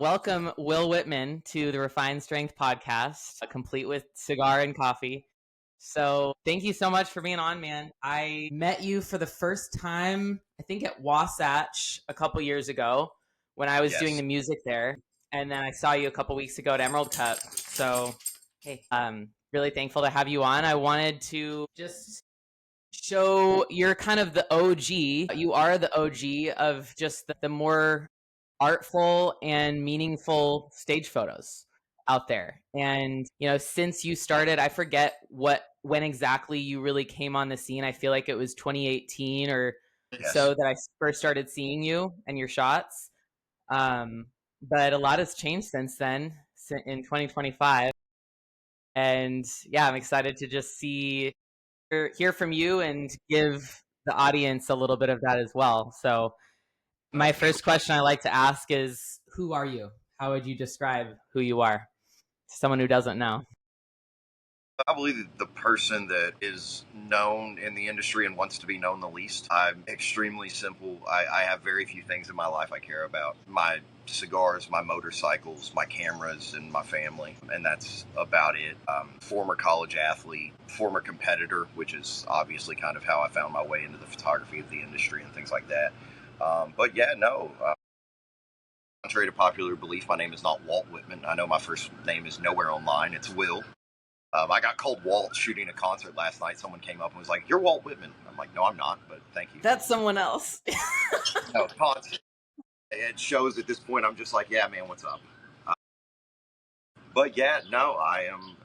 Welcome, Will Wittmann, to the Refined Strength podcast, complete with cigar and coffee. So thank you so much for being on, man. I met you for the first time, I think at Wasatch a couple years ago when I was doing the music there. And then I saw you a couple weeks ago at Emerald Cup. So, hey, really thankful to have you on. I wanted to just show you're kind of the OG. You are the OG of just the more artful and meaningful stage photos out there. And, since you started, I forget when exactly you really came on the scene. I feel like it was 2018 or so that I first started seeing you and your shots. But a lot has changed since then in 2025. And yeah, I'm excited to just hear from you and give the audience a little bit of that as well. So my first question I like to ask is, who are you? How would you describe who you are to someone who doesn't know? I believe the person that is known in the industry and wants to be known the least. I'm extremely simple. I have very few things in my life I care about. My cigars, my motorcycles, my cameras, and my family. And that's about it. Former college athlete, former competitor, which is obviously kind of how I found my way into the photography of the industry and things like that. But yeah, no. Contrary to popular belief, my name is not Walt Wittmann. I know my first name is nowhere online. It's Will. I got called Walt shooting a concert last night. Someone came up and was like, "You're Walt Wittmann." I'm like, "No, I'm not, but thank you." That's someone else. No, concert. It shows at this point I'm just like, "Yeah, man, what's up?" But yeah, no, I am.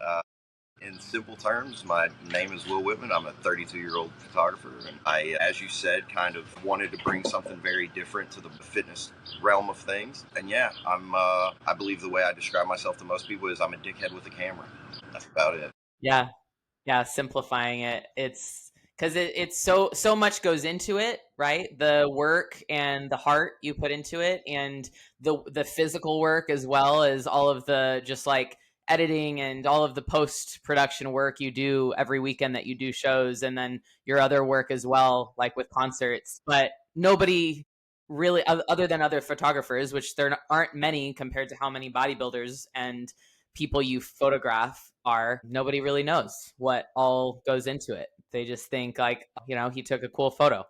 In simple terms, my name is Will Wittmann. I'm a 32-year-old photographer, and I, as you said, kind of wanted to bring something very different to the fitness realm of things. And yeah, I believe the way I describe myself to most people is I'm a dickhead with a camera. That's about it. Yeah. Simplifying it. It's because it's so much goes into it, right? The work and the heart you put into it, and the physical work, as well as all of the just like editing and all of the post production work you do every weekend that you do shows, and then your other work as well, like with concerts. But nobody really, other than other photographers, which there aren't many compared to how many bodybuilders and people you photograph are, nobody really knows what all goes into it. They just think like, he took a cool photo.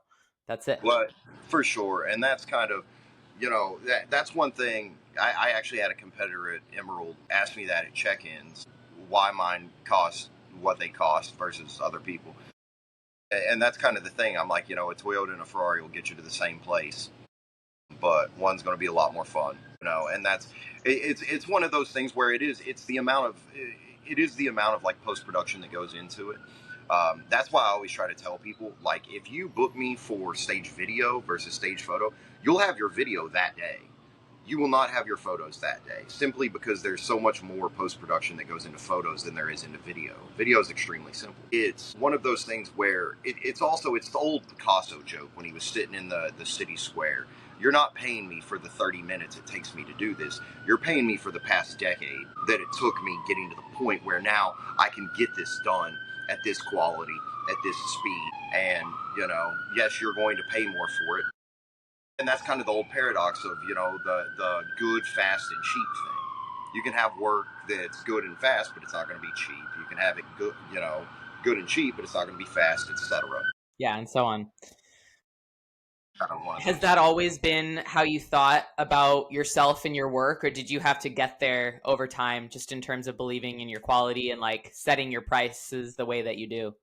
That's it. Well, for sure. And that's kind of, that's one thing. I actually had a competitor at Emerald ask me that at check-ins, why mine cost what they cost versus other people. And that's kind of the thing. I'm like, a Toyota and a Ferrari will get you to the same place, but one's going to be a lot more fun, and it's one of those things where it is the amount of like post-production that goes into it. That's why I always try to tell people, like, if you book me for stage video versus stage photo, you'll have your video that day. You will not have your photos that day, simply because there's so much more post-production that goes into photos than there is into video. Video is extremely simple. It's one of those things where it's the old Picasso joke when he was sitting in the city square. You're not paying me for the 30 minutes it takes me to do this. You're paying me for the past decade that it took me getting to the point where now I can get this done at this quality, at this speed. And, yes, you're going to pay more for it. And that's kind of the old paradox of, the good, fast, and cheap thing. You can have work that's good and fast, but it's not going to be cheap. You can have it good, good and cheap, but it's not going to be fast, etc. Yeah, and so on. Has that always been how you thought about yourself and your work, or did you have to get there over time, just in terms of believing in your quality and like setting your prices the way that you do?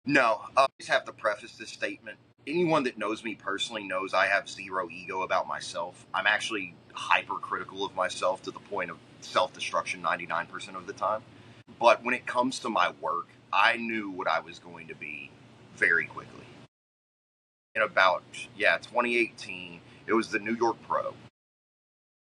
No, I just have to preface this statement. Anyone that knows me personally knows I have zero ego about myself. I'm actually hypercritical of myself to the point of self-destruction 99% of the time. But when it comes to my work, I knew what I was going to be very quickly. In about, 2018, it was the New York Pro.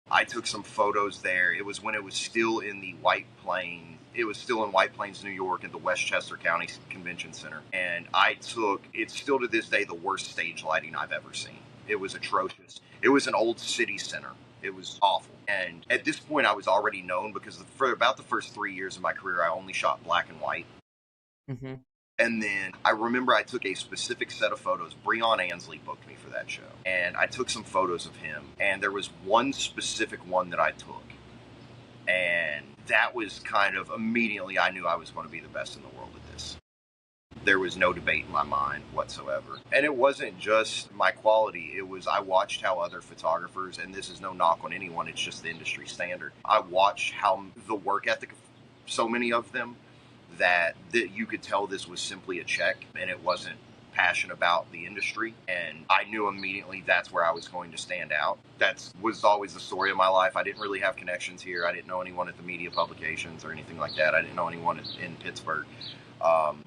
I took some photos there. It was when it was still in the White Plains. It was still in White Plains, New York, at the Westchester County Convention Center. And it's still to this day the worst stage lighting I've ever seen. It was atrocious. It was an old city center. It was awful. And at this point, I was already known because for about the first 3 years of my career, I only shot black and white. Mm-hmm. And then I remember I took a specific set of photos. Breon Ansley booked me for that show. And I took some photos of him. And there was one specific one that I took. And that was kind of immediately I knew I was going to be the best in the world at this. There was no debate in my mind whatsoever. And it wasn't just my quality. It was I watched how other photographers, and this is no knock on anyone, it's just the industry standard. I watched how the work ethic of so many of them that you could tell this was simply a check and it wasn't passion about the industry. And I knew immediately that's where I was going to stand out. That was always the story of my life. I didn't really have connections here. I didn't know anyone at the media publications or anything like that. I didn't know anyone in Pittsburgh.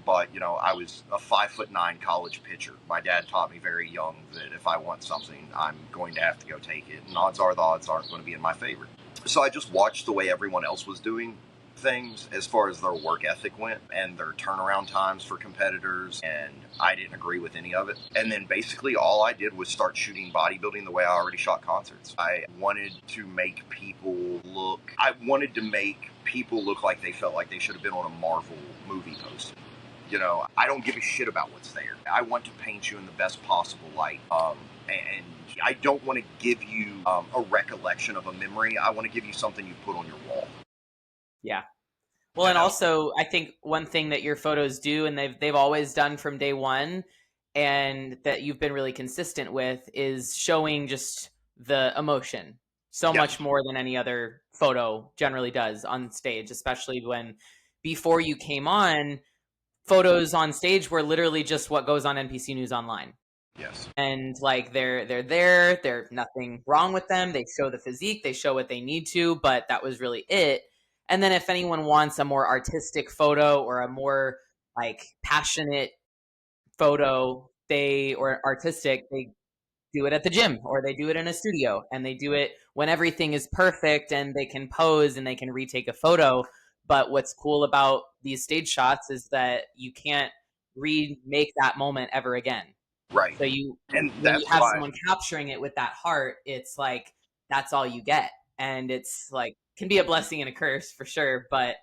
But, you know, I was a 5'9" college pitcher. My dad taught me very young that if I want something, I'm going to have to go take it. And odds are the odds aren't going to be in my favor. So I just watched the way everyone else was doing things as far as their work ethic went and their turnaround times for competitors, and I didn't agree with any of it. And then basically all I did was start shooting bodybuilding the way I already shot concerts. I wanted to make people look like they felt like they should have been on a Marvel movie poster. You know, I don't give a shit about what's there. I want to paint you in the best possible light. And I don't want to give you a recollection of a memory. I want to give you something you put on your wall. Yeah. Well, and also I think one thing that your photos do, and they've always done from day one, and that you've been really consistent with, is showing just the emotion so much more than any other photo generally does on stage, especially when before you came on, photos on stage were literally just what goes on NPC News Online. Yes. And like there's nothing wrong with them. They show the physique, they show what they need to, but that was really it. And then if anyone wants a more artistic photo or a more like passionate photo, they do it at the gym or they do it in a studio, and they do it when everything is perfect and they can pose and they can retake a photo. But what's cool about these stage shots is that you can't remake that moment ever again. Right. So when you have someone capturing it with that heart, it's like that's all you get, and it's like can be a blessing and a curse for sure. But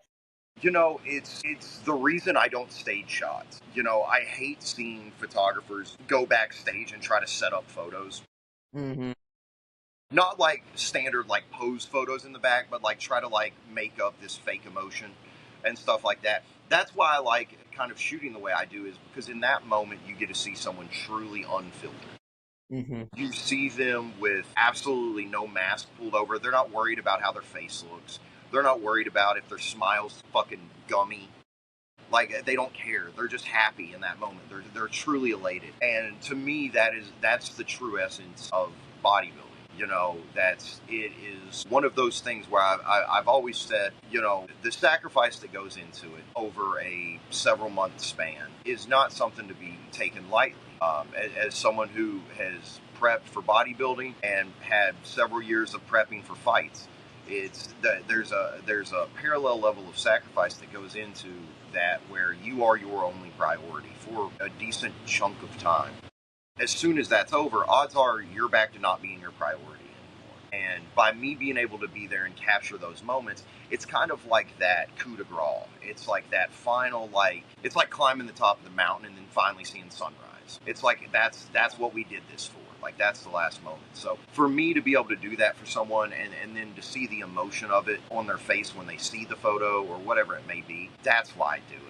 you know, it's the reason I don't stage shots. You know, I hate seeing photographers go backstage and try to set up photos. Mm-hmm. Not like standard like pose photos in the back, but like try to like make up this fake emotion and stuff like that. That's why I like kind of shooting the way I do, is because in that moment you get to see someone truly unfiltered. Mm-hmm. You see them with absolutely no mask pulled over. They're not worried about how their face looks. They're not worried about if their smile's fucking gummy. Like, they don't care. They're just happy in that moment. They're truly elated. And to me, that's the true essence of bodybuilding. You know, it is one of those things where I've always said, you know, the sacrifice that goes into it over a several month span is not something to be taken lightly. As someone who has prepped for bodybuilding and had several years of prepping for fights, there's a parallel level of sacrifice that goes into that, where you are your only priority for a decent chunk of time. As soon as that's over, odds are you're back to not being your priority anymore. And by me being able to be there and capture those moments, it's kind of like that coup de grace. It's like that final, it's like climbing the top of the mountain and then finally seeing sunrise. It's like that's what we did this for. Like, that's the last moment. So for me to be able to do that for someone and then to see the emotion of it on their face when they see the photo or whatever it may be, that's why I do it.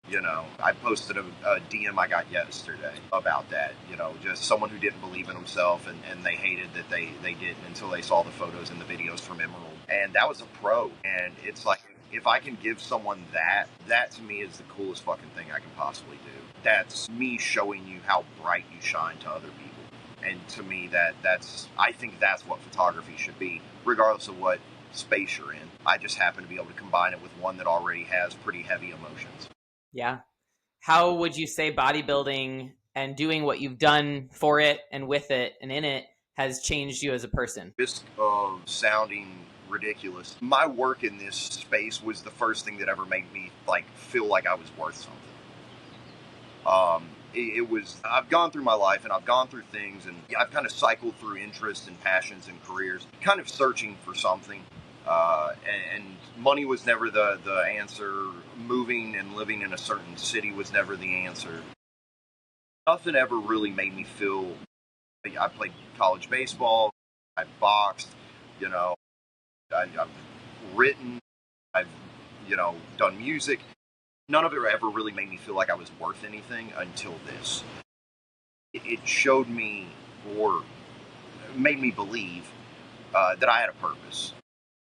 You know, I posted a DM I got yesterday about that. You know, just someone who didn't believe in himself and they hated that they didn't until they saw the photos and the videos from Emerald. And that was a pro. And it's like, if I can give someone that to me is the coolest fucking thing I can possibly do. That's me showing you how bright you shine to other people. And to me, I think that's what photography should be, regardless of what space you're in. I just happen to be able to combine it with one that already has pretty heavy emotions. Yeah. How would you say bodybuilding and doing what you've done for it and with it and in it has changed you as a person? Risk of sounding ridiculous, my work in this space was the first thing that ever made me feel like I was worth something. I've gone through my life and I've gone through things and I've kind of cycled through interests and passions and careers, kind of searching for something. And money was never the answer. Moving and living in a certain city was never the answer. Nothing ever really made me feel. I played college baseball. I boxed. You know, I've written. I've done music. None of it ever really made me feel like I was worth anything until this. It showed me, or made me believe, that I had a purpose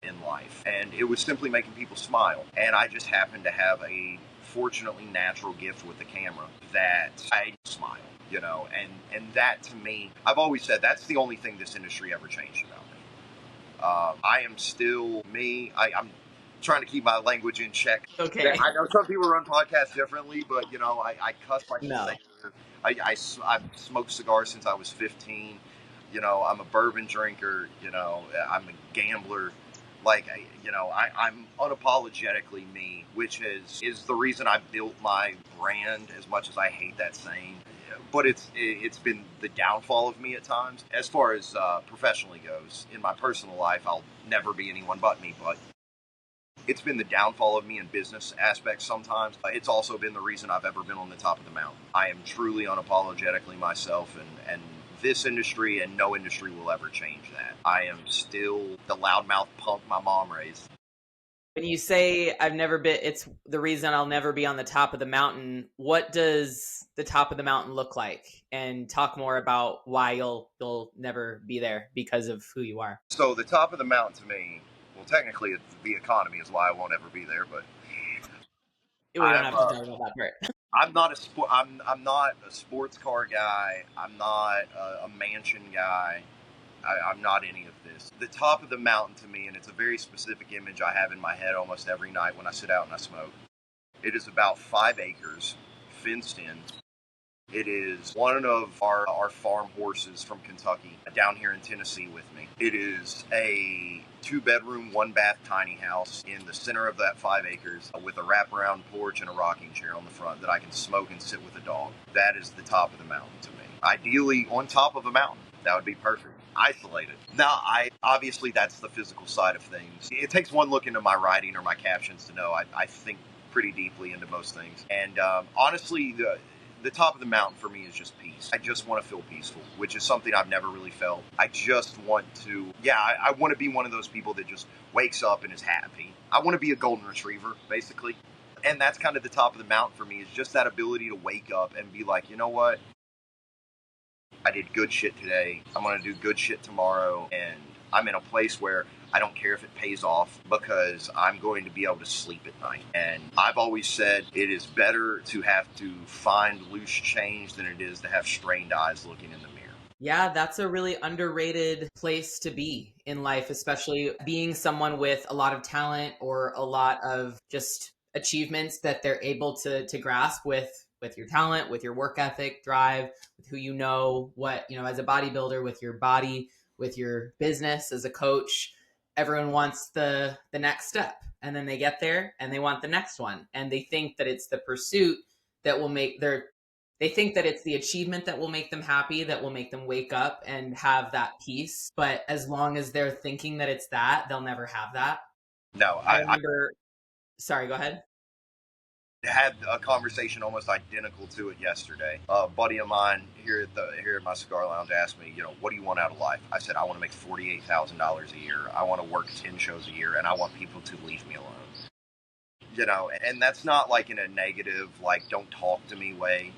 in life, and it was simply making people smile. And I just happened to have a fortunately natural gift with the camera that I smile, and that to me, I've always said that's the only thing this industry ever changed about me. I am still me. I'm trying to keep my language in check. Okay. I know some people run podcasts differently, but I cuss like a No. sailor. I've smoked cigars since I was 15. I'm a bourbon drinker. I'm a gambler. Like, I'm unapologetically me, which is the reason I built my brand. As much as I hate that saying, but it's been the downfall of me at times. As far as professionally goes, in my personal life, I'll never be anyone but me. But it's been the downfall of me in business aspects sometimes. It's also been the reason I've ever been on the top of the mountain. I am truly unapologetically myself, and this industry and no industry will ever change that. I am still the loudmouth punk my mom raised. When you say I've never been, it's the reason I'll never be on the top of the mountain. What does the top of the mountain look like? And talk more about why you'll never be there because of who you are. So the top of the mountain to me, well, technically it's the economy is why I won't ever be there, but We don't have to talk about that part. I'm not a sports car guy. I'm not a mansion guy. I'm not any of this. The top of the mountain to me, and it's a very specific image I have in my head almost every night when I sit out and I smoke. It is about 5 acres, fenced in. It is one of our farm horses from Kentucky down here in Tennessee with me. It is a 2-bedroom, 1-bath tiny house in the center of that 5 acres with a wraparound porch and a rocking chair on the front that I can smoke and sit with a dog. That is the top of the mountain to me. Ideally on top of a mountain. That would be perfect. Isolated. Now, obviously that's the physical side of things. It takes one look into my writing or my captions to know I think pretty deeply into most things. And honestly, the top of the mountain for me is just peace. I just want to feel peaceful, which is something I've never really felt. I just want to, I want to be one of those people that just wakes up and is happy. I want to be a golden retriever, basically. And that's kind of the top of the mountain for me, is just that ability to wake up and be like, you know what? I did good shit today. I'm going to do good shit tomorrow. And I'm in a place where I don't care if it pays off because I'm going to be able to sleep at night. And I've always said it is better to have to find loose change than it is to have strained eyes looking in the mirror. Yeah, that's a really underrated place to be in life, especially being someone with a lot of talent or a lot of just achievements that they're able to grasp with your talent, with your work ethic, drive, with who you know, what, as a bodybuilder, with your body, with your business as a coach. Everyone wants the next step, and then they get there and they want the next one, and they think that it's the pursuit that will make they think that it's the achievement that will make them happy, that will make them wake up and have that peace. But as long as they're thinking that it's that, they'll never have that. No, I remember, sorry, go ahead. Had a conversation almost identical to it yesterday. A buddy of mine here at my cigar lounge asked me, what do you want out of life? I said, I want to make $48,000 a year. I want to work 10 shows a year, and I want people to leave me alone. And that's not like in a negative, like don't talk to me way.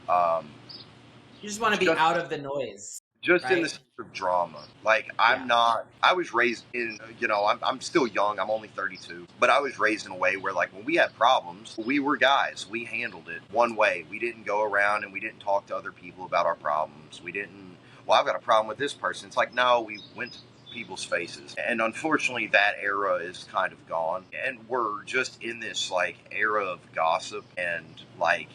You just want to be out of the noise. Just right? in the sense of drama. Like, I was raised in, I'm still young. I'm only 32. But I was raised in a way where, like, when we had problems, we were guys. We handled it one way. We didn't go around and we didn't talk to other people about our problems. We didn't, well, I've got a problem with this person. It's like, no, we went to people's faces. And unfortunately, that era is kind of gone. And we're just in this, like, era of gossip and, like,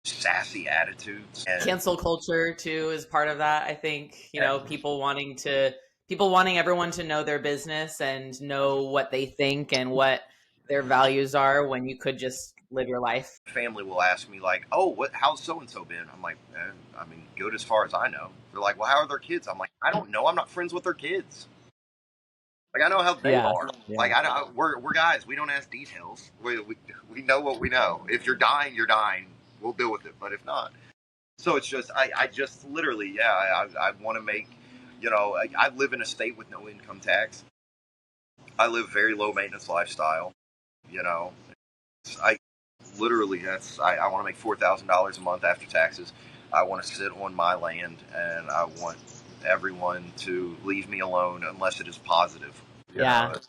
sassy attitudes, and cancel culture too is part of that. I think people wanting everyone to know their business and know what they think and what their values are when you could just live your life. Family will ask me like, "Oh, how's so and so been?" I'm like, I mean, good as far as I know. They're like, "Well, how are their kids?" I'm like, I don't know. I'm not friends with their kids. Like I know how they Yeah. are. Yeah. Like we're guys. We don't ask details. We know what we know. If you're dying, you're dying. We'll deal with it. But if not, so it's just I just literally I want to make, I live in a state with no income tax. I live very low maintenance lifestyle. You know, I literally I want to make $4,000 a month after taxes. I want to sit on my land, and I want everyone to leave me alone unless it is positive. You Yeah. know,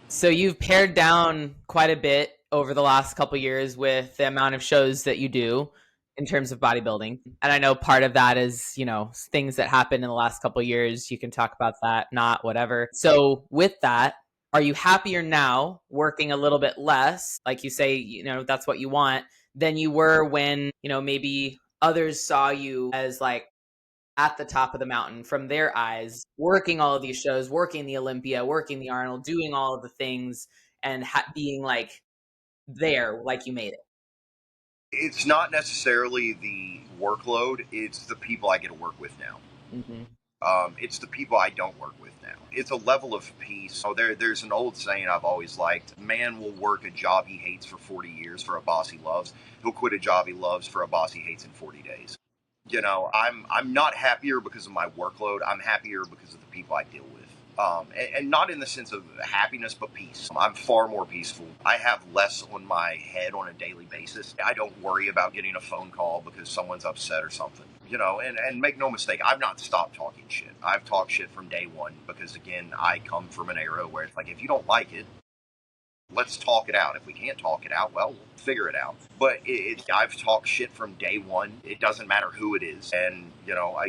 So you've pared down quite a bit over the last couple years with the amount of shows that you do in terms of bodybuilding. And I know part of that is, things that happened in the last couple years. You can talk about that, not whatever. So with that, are you happier now working a little bit less, like you say, that's what you want, than you were when, maybe others saw you as like at the top of the mountain from their eyes, working all of these shows, working the Olympia, working the Arnold, doing all of the things, and being like there, like you made it. it's not necessarily the workload; it's the people I get to work with now. Mm-hmm. It's the people I don't work with now. It's a level of peace. So there's an old saying I've always liked: "Man will work a job he hates for 40 years for a boss he loves. He'll quit a job he loves for a boss he hates in 40 days." I'm not happier because of my workload. I'm happier because of the people I deal with. And not in the sense of happiness, but peace. I'm far more peaceful. I have less on my head on a daily basis. I don't worry about getting a phone call because someone's upset or something. And make no mistake, I've not stopped talking shit. I've talked shit from day one because, again, I come from an era where it's like, if you don't like it, let's talk it out. If we can't talk it out, well, we'll figure it out. But I've talked shit from day one. It doesn't matter who it is. And,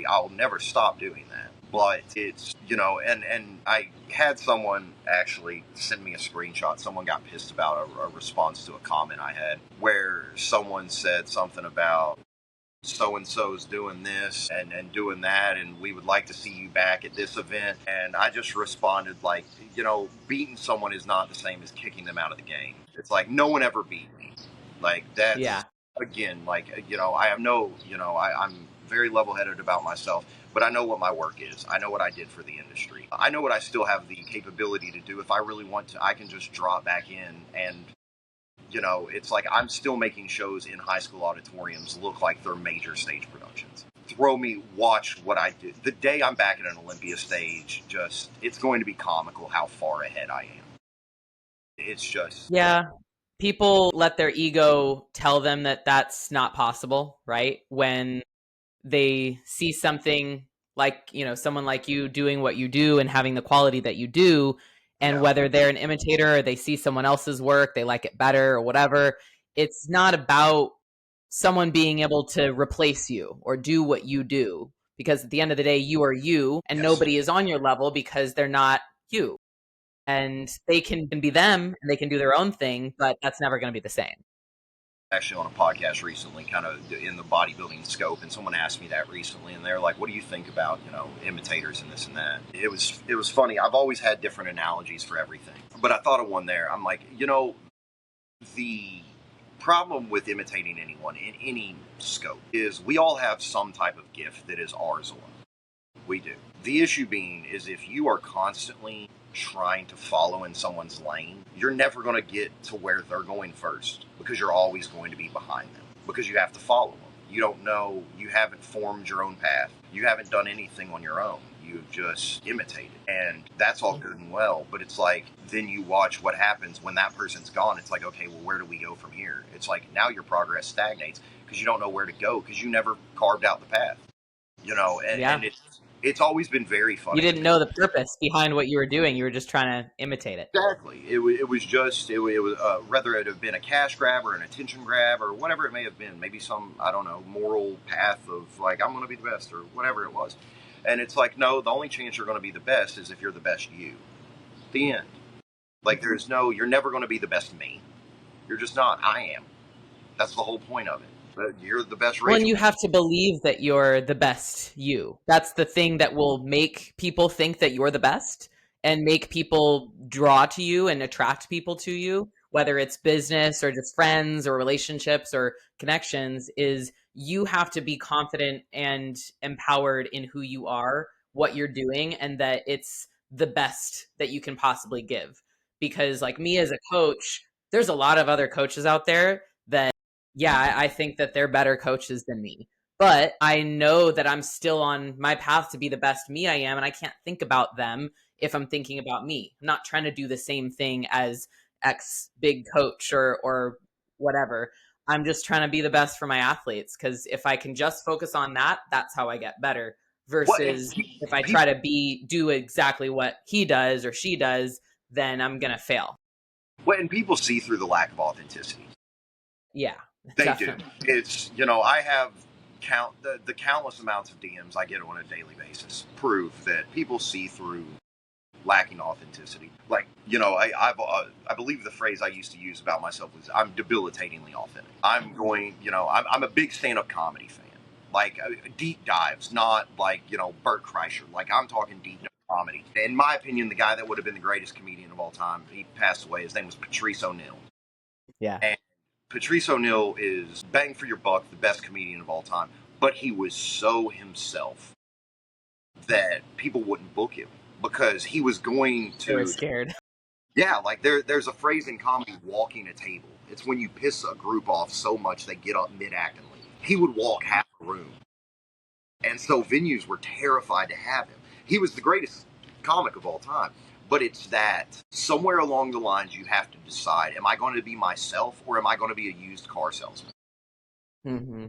I'll never stop doing that. But it's, and I had someone actually send me a screenshot. Someone got pissed about a response to a comment I had where someone said something about so and so's doing this and doing that, and we would like to see you back at this event. And I just responded like, beating someone is not the same as kicking them out of the game. It's like no one ever beat me. Like that's Yeah. again, like I have no, I'm very level headed about myself. But I know what my work is. I know what I did for the industry. I know what I still have the capability to do. If I really want to, I can just drop back in and it's like I'm still making shows in high school auditoriums look like they're major stage productions. Throw me, watch what I did. The day I'm back at an Olympia stage, it's going to be comical how far ahead I am. It's just, Yeah. People let their ego tell them that that's not possible, right? When they see something like, someone like you doing what you do and having the quality that you do, and yeah, whether they're an imitator or they see someone else's work, they like it better or whatever, it's not about someone being able to replace you or do what you do, because at the end of the day, you are you and yes. nobody is on your level because they're not you. And they can be them and they can do their own thing, but that's never going to be the same. Actually, on a podcast recently, kind of in the bodybuilding scope, and someone asked me that recently, and they're like, "What do you think about imitators and this and that?" It was funny. I've always had different analogies for everything, but I thought of one there. I'm like, the problem with imitating anyone in any scope is we all have some type of gift that is ours alone. We do. The issue being is if you are constantly trying to follow in someone's lane, you're never going to get to where they're going first because you're always going to be behind them because you have to follow them. You don't know, you haven't formed your own path. You haven't done anything on your own. You've just imitated. And that's all good and well. But it's like, then you watch what happens when that person's gone. It's like, okay, well, where do we go from here? It's like now your progress stagnates because you don't know where to go because you never carved out the path. And Yeah. it's always been very You funny to didn't me. know the purpose behind what you were doing. You were just trying to imitate it. Exactly. It was just it was whether it have been a cash grab or an attention grab or whatever it may have been. Maybe some, I don't know, moral path of like I'm going to be the best or whatever it was. And it's like, no, the only chance you're going to be the best is if you're the best you. The end. Like you're never going to be the best me. You're just not. I am. That's the whole point of it. But you're the best Well, and Rachel. you have to believe that you're the best you. That's the thing that will make people think that you're the best and make people draw to you and attract people to you, whether it's business or just friends or relationships or connections, is you have to be confident and empowered in who you are, what you're doing, and that it's the best that you can possibly give. Because like me as a coach, there's a lot of other coaches out there that, yeah, I think that they're better coaches than me. But I know that I'm still on my path to be the best me I am, and I can't think about them if I'm thinking about me. I'm not trying to do the same thing as X big coach or whatever. I'm just trying to be the best for my athletes, because if I can just focus on that, that's how I get better. What Versus if I try people, to do exactly what he does or she does, then I'm gonna fail. when people see through the lack of authenticity, Yeah, they do. definitely. It's, I have the countless amounts of DMs I get on a daily basis prove that people see through lacking authenticity. Like, I believe the phrase I used to use about myself was I'm debilitatingly authentic. I'm a big stand-up comedy fan. Like, deep dives, not like, Bert Kreischer. Like, I'm talking deep dive comedy. In my opinion, the guy that would have been the greatest comedian of all time, he passed away. His name was Patrice O'Neal. Yeah. And Patrice O'Neal is bang for your buck, the best comedian of all time. But he was so himself that people wouldn't book him because he was going They were to. scared. Yeah, like there's a phrase in comedy, walking a table. It's when you piss a group off so much they get up mid-act and leave. He would walk half the room. And so venues were terrified to have him. He was the greatest comic of all time. But it's that somewhere along the lines you have to decide, am I going to be myself or am I going to be a used car salesman? Mm-hmm.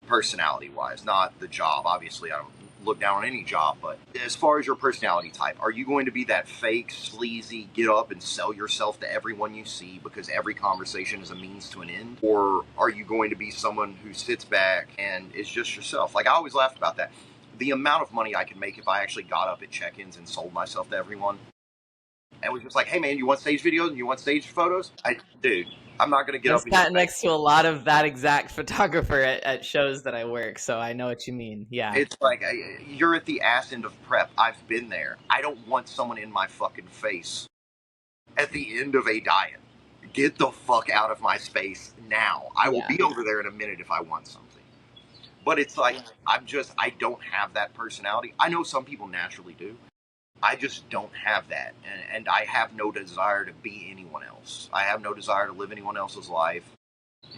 Personality wise, not the job. Obviously, I don't look down on any job, but as far as your personality type, are you going to be that fake, sleazy, get up and sell yourself to everyone you see because every conversation is a means to an end? Or are you going to be someone who sits back and is just yourself? Like, I always laugh about that. The amount of money I could make if I actually got up at check-ins and sold myself to everyone and was just like, hey man, you want stage videos and you want stage photos? Dude, I'm not going to get I've up in your sat face. next to a lot of that exact photographer at shows that I work, so I know what you mean. Yeah. It's like, you're at the ass end of prep. I've been there. I don't want someone in my fucking face at the end of a diet. Get the fuck out of my space now. I will Yeah. be over there in a minute if I want something. But it's like, I don't have that personality. I know some people naturally do. I just don't have that. And I have no desire to be anyone else. I have no desire to live anyone else's life.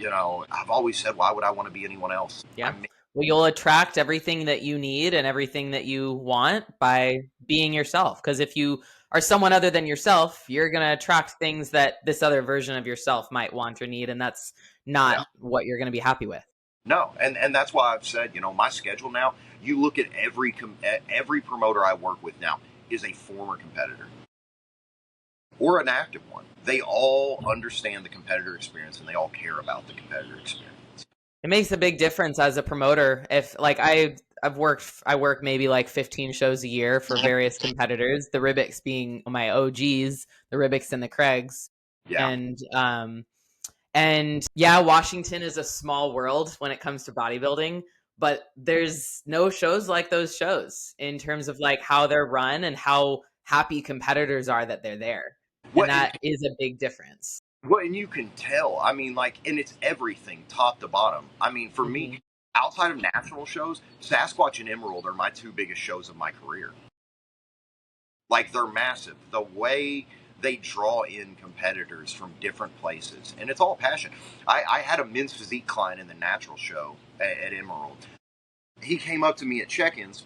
I've always said, why would I want to be anyone else? Yeah. Well, you'll attract everything that you need and everything that you want by being yourself. Because if you are someone other than yourself, you're going to attract things that this other version of yourself might want or need. And that's not Yeah. what you're going to be happy with. No, and that's why I've said, my schedule now. You look at every promoter I work with now is a former competitor or an active one. They all understand the competitor experience and they all care about the competitor experience. It makes a big difference as a promoter. If like I work maybe like 15 shows a year for various competitors, the Ribbicks being my OGs, the Ribbicks and the Craigs. Yeah. And yeah, Washington is a small world when it comes to bodybuilding, but there's no shows like those shows in terms of like how they're run and how happy competitors are that they're there. And What and, that is a big difference. and you can tell. I mean, like, and it's everything, top to bottom. I mean, for Mm-hmm. me, outside of national shows, Sasquatch and Emerald are my two biggest shows of my career. Like, they're massive. The way they draw in competitors from different places, and it's all passion. I had a men's physique client in the natural show at Emerald. He came up to me at check-ins.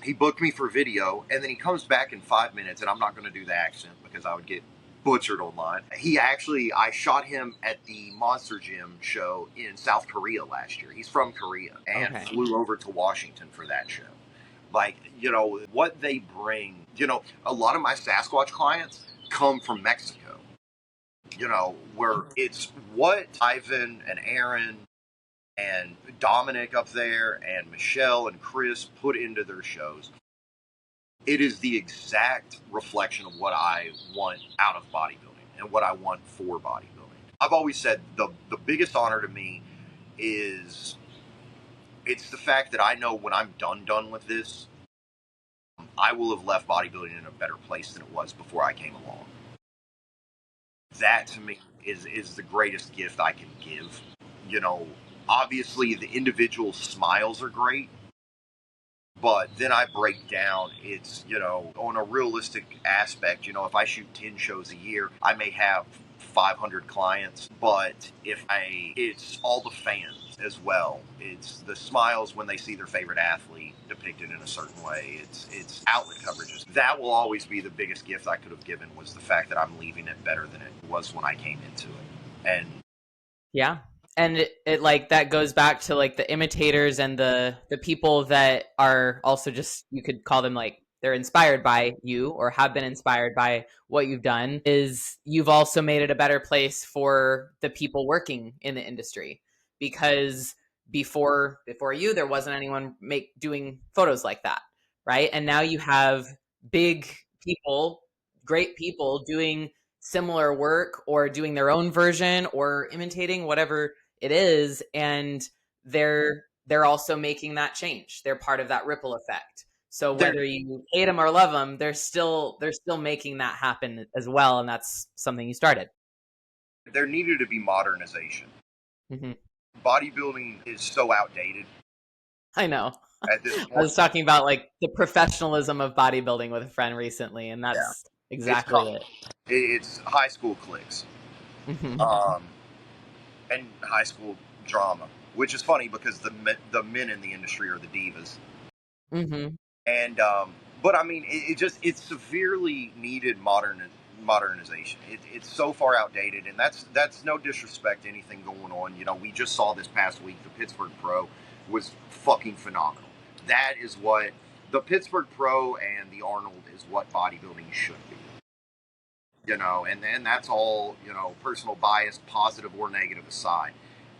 He booked me for video, and then he comes back in 5 minutes, and I'm not going to do the accent because I would get butchered online. I shot him at the Monster Gym show in South Korea last year. He's from Korea and flew over to Washington for that show. Like, what they bring, a lot of my Sasquatch clients come from Mexico, where it's what Ivan and Aaron and Dominic up there and Michelle and Chris put into their shows. It is the exact reflection of what I want out of bodybuilding and what I want for bodybuilding. I've always said the biggest honor to me is it's the fact that I know when I'm done with this, I will have left bodybuilding in a better place than it was before I came along. That to me is the greatest gift I can give. Obviously the individual smiles are great, But then I break down, it's, on a realistic aspect, if I shoot 10 shows a year, I may have 500 clients, but it's all the fans as well. It's the smiles when they see their favorite athlete depicted in a certain way. It's outlet coverages. That will always be the biggest gift I could have given, was the fact that I'm leaving it better than it was when I came into it. And yeah. And it like that goes back to like the imitators and the people that are also just, you could call them like they're inspired by you or have been inspired by what you've done, is you've also made it a better place for the people working in the industry, because before you there wasn't anyone doing photos like that, right? And now you have big people, great people doing similar work or doing their own version or imitating whatever it is, and they're also making that change. They're part of that ripple effect. So whether you hate them or love them, they're still making that happen as well, and that's something you started. there needed to be modernization. Mm-hmm. Bodybuilding is so outdated I know. at this I was point. talking about like the professionalism of bodybuilding with a friend recently, and Yeah, that's exactly it. it's high school cliques, Mm-hmm. and high school drama, which is funny because the men in the industry are the divas. Mm-hmm. And but I mean, it's severely needed modernization. It's so far outdated, and that's no disrespect to anything going on. We just saw this past week the Pittsburgh Pro was fucking phenomenal. That is what the Pittsburgh Pro and the Arnold is what bodybuilding should be. And then that's all, personal bias, positive or negative aside.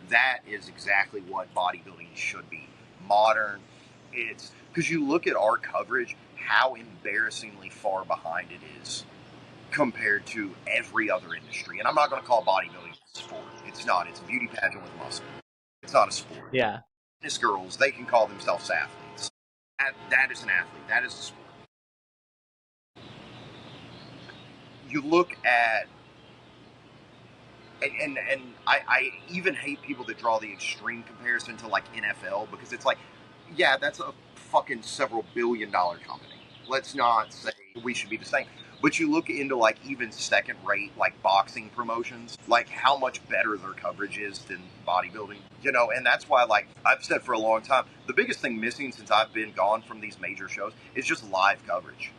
That is exactly what bodybuilding should be. Modern. It's because you look at our coverage, how embarrassingly far behind it is compared to every other industry. And I'm not going to call bodybuilding a sport. It's not. It's a beauty pageant with muscle. It's not a sport. Yeah. Fitness girls, they can call themselves athletes. That is an athlete. That is a sport. You look at and I even hate people that draw the extreme comparison to like NFL, because it's like, yeah, that's a fucking several billion-dollar company. Let's not say we should be the same. But you look into like even second rate like boxing promotions, like how much better their coverage is than bodybuilding, and that's why, like I've said for a long time, the biggest thing missing since I've been gone from these major shows is just live coverage.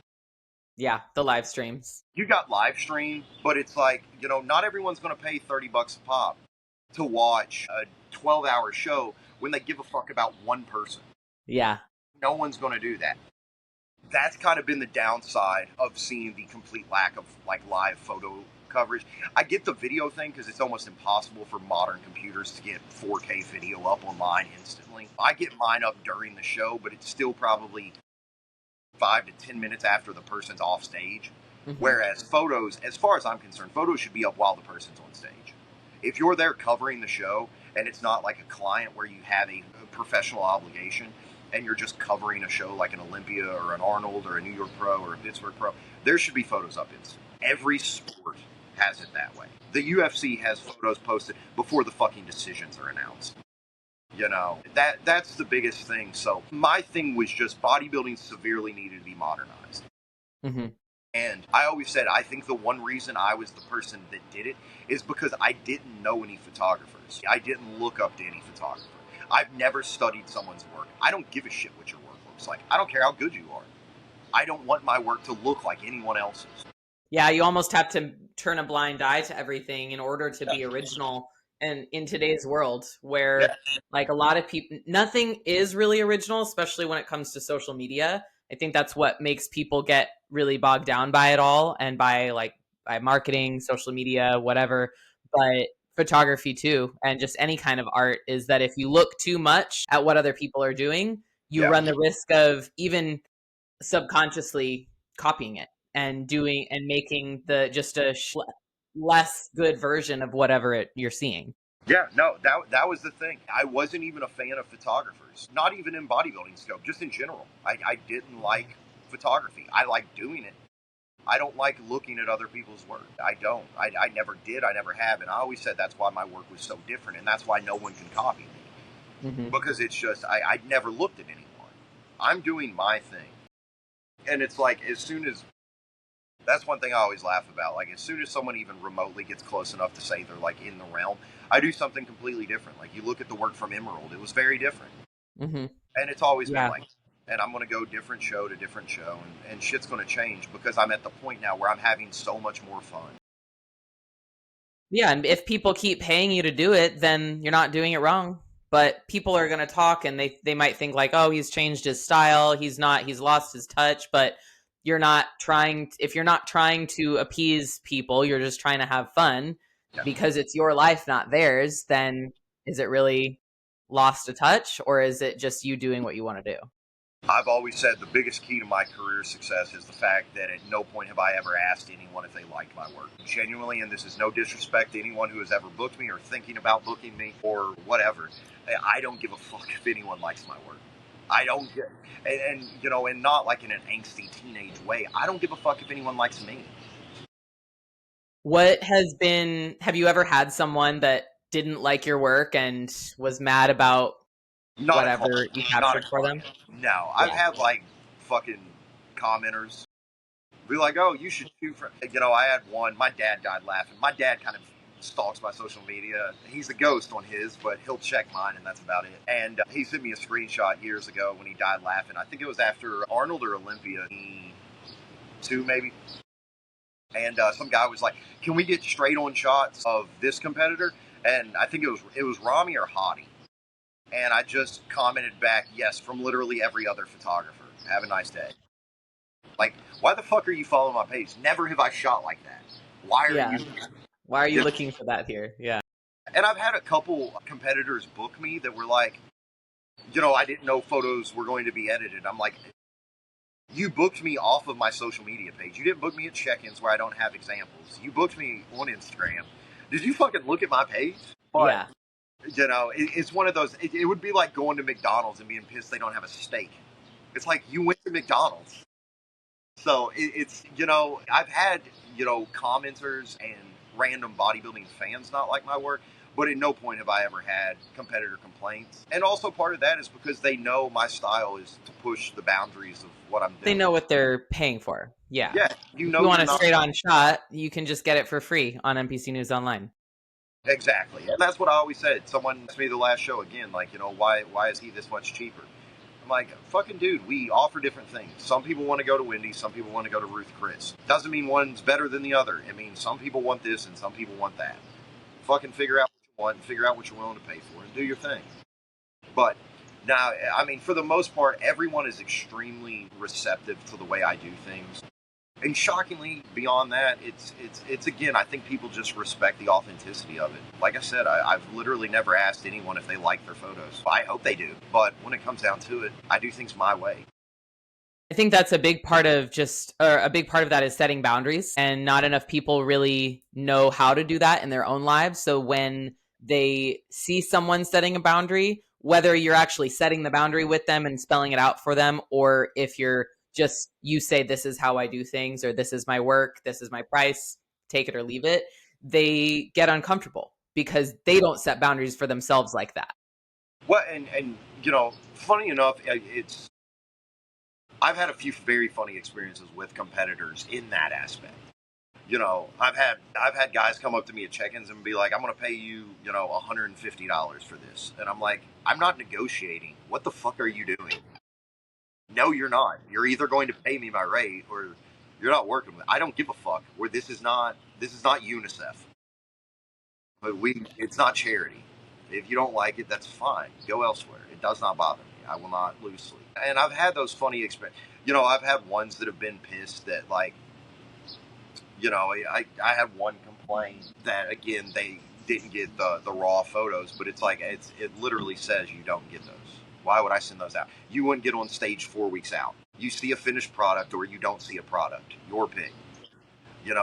Yeah, the live streams. You got live stream, but it's like, not everyone's going to pay $30 a pop to watch a 12-hour show when they give a fuck about one person. Yeah. No one's going to do that. That's kind of been the downside of seeing the complete lack of like live photo coverage. I get the video thing because it's almost impossible for modern computers to get 4K video up online instantly. I get mine up during the show, but it's still probably 5 to 10 minutes after the person's off stage. Mm-hmm. Whereas photos, as far as I'm concerned, photos should be up while the person's on stage. If you're there covering the show and it's not like a client where you have a professional obligation and you're just covering a show like an Olympia or an Arnold or a New York Pro or a Pittsburgh Pro, there should be photos up instant. Every sport has it that way. The UFC has photos posted before the fucking decisions are announced. That's the biggest thing. So my thing was just bodybuilding severely needed to be modernized. Mm-hmm. And I always said, I think the one reason I was the person that did it is because I didn't know any photographers. I didn't look up to any photographer. I've never studied someone's work. I don't give a shit what your work looks like. I don't care how good you are. I don't want my work to look like anyone else's. Yeah, you almost have to turn a blind eye to everything in order to be original. And in today's world where like a lot of people, nothing is really original, especially when it comes to social media. I think that's what makes people get really bogged down by it all, and by marketing, social media, whatever, but photography too. And just any kind of art is that if you look too much at what other people are doing, you run the risk of even subconsciously copying it and making less good version of whatever you're seeing. Yeah, no, that was the thing. I wasn't even a fan of photographers, not even in bodybuilding scope, just in general. I didn't like photography. I like doing it. I don't like looking at other people's work. I don't. I never did. I never have. And I always said that's why my work was so different. And that's why no one can copy me. Mm-hmm. Because it's just, I never looked at anyone. I'm doing my thing. And it's like, as soon as, that's one thing I always laugh about. Like, as soon as someone even remotely gets close enough to say they're like in the realm, I do something completely different. Like, you look at the work from Emerald, it was very different. Mm-hmm. And it's always been Yeah. like, and I'm going to go different show to different show, and shit's going to change because I'm at the point now where I'm having so much more fun. Yeah, and if people keep paying you to do it, then you're not doing it wrong. But people are going to talk, and they might think like, oh, he's changed his style. He's lost his touch. But if you're not trying to appease people, you're just trying to have fun Yeah. because it's your life, not theirs. Then is it really lost a touch, or is it just you doing what you want to do? I've always said the biggest key to my career success is the fact that at no point have I ever asked anyone if they liked my work. Genuinely, and this is no disrespect to anyone who has ever booked me or thinking about booking me or whatever, I don't give a fuck if anyone likes my work. I don't get, and not like in an angsty teenage way. I don't give a fuck if anyone likes me. Have you ever had someone that didn't like your work and was mad about Not a whatever client. you Not a captured for them? client. No, I've Yeah. had like fucking commenters be like, "Oh, you should shoot for." I had one. My dad died laughing. My dad kind of stalks my social media. He's a ghost on his, but he'll check mine, and that's about it. And he sent me a screenshot years ago when he died laughing. I think it was after Arnold or Olympia, two maybe. And some guy was like, "Can we get straight on shots of this competitor?" And I think it was Rami or Hottie. And I just commented back, "Yes," from literally every other photographer. Have a nice day. Like, why the fuck are you following my page? Never have I shot like that. Why are Yeah. you? Why are you looking for that here? Yeah. And I've had a couple competitors book me that were like, I didn't know photos were going to be edited. I'm like, you booked me off of my social media page. You didn't book me at check-ins where I don't have examples. You booked me on Instagram. Did you fucking look at my page? But, Yeah. it's one of those, it would be like going to McDonald's and being pissed they don't have a steak. It's like, you went to McDonald's. So it's, I've had, commenters and random bodybuilding fans not like my work, but at no point have I ever had competitor complaints. And also part of that is because they know my style is to push the boundaries of what I'm They doing. know what they're paying for. Yeah. Yeah, If you want you're a not. straight on shot, you can just get it for free on NPC News Online. Exactly. And that's what I always said. Someone asked me the last show again, like, why is he this much cheaper? I'm like, fucking dude, we offer different things. Some people want to go to Wendy's, some people want to go to Ruth Chris. Doesn't mean one's better than the other. It means some people want this and some people want that. Fucking figure out what you want and figure out what you're willing to pay for and do your thing. But now, I mean, for the most part, everyone is extremely receptive to the way I do things. And shockingly, beyond that, it's again, I think people just respect the authenticity of it. Like I said, I've literally never asked anyone if they like their photos. I hope they do, but when it comes down to it, I do things my way. I think that's a big part of a big part of that is setting boundaries, and not enough people really know how to do that in their own lives. So when they see someone setting a boundary, whether you're actually setting the boundary with them and spelling it out for them, or if you say, this is how I do things, or this is my work, this is my price, take it or leave it, they get uncomfortable because they don't set boundaries for themselves like that. Well, and funny enough, I've had a few very funny experiences with competitors in that aspect. I've had guys come up to me at check-ins and be like, "I'm going to pay you, $150 for this," and I'm like, "I'm not negotiating. What the fuck are you doing?" No, you're not. You're either going to pay me my rate or you're not working with. I don't give a fuck. Where this is not UNICEF. But it's not charity. If you don't like it, that's fine. Go elsewhere. It does not bother me. I will not lose sleep. And I've had those funny experiences. I've had ones that have been pissed that like, I had one complaint that again they didn't get the raw photos, but it's like it literally says you don't get those. Why would I send those out? You wouldn't get on stage 4 weeks out. You see a finished product or you don't see a product. Your pick.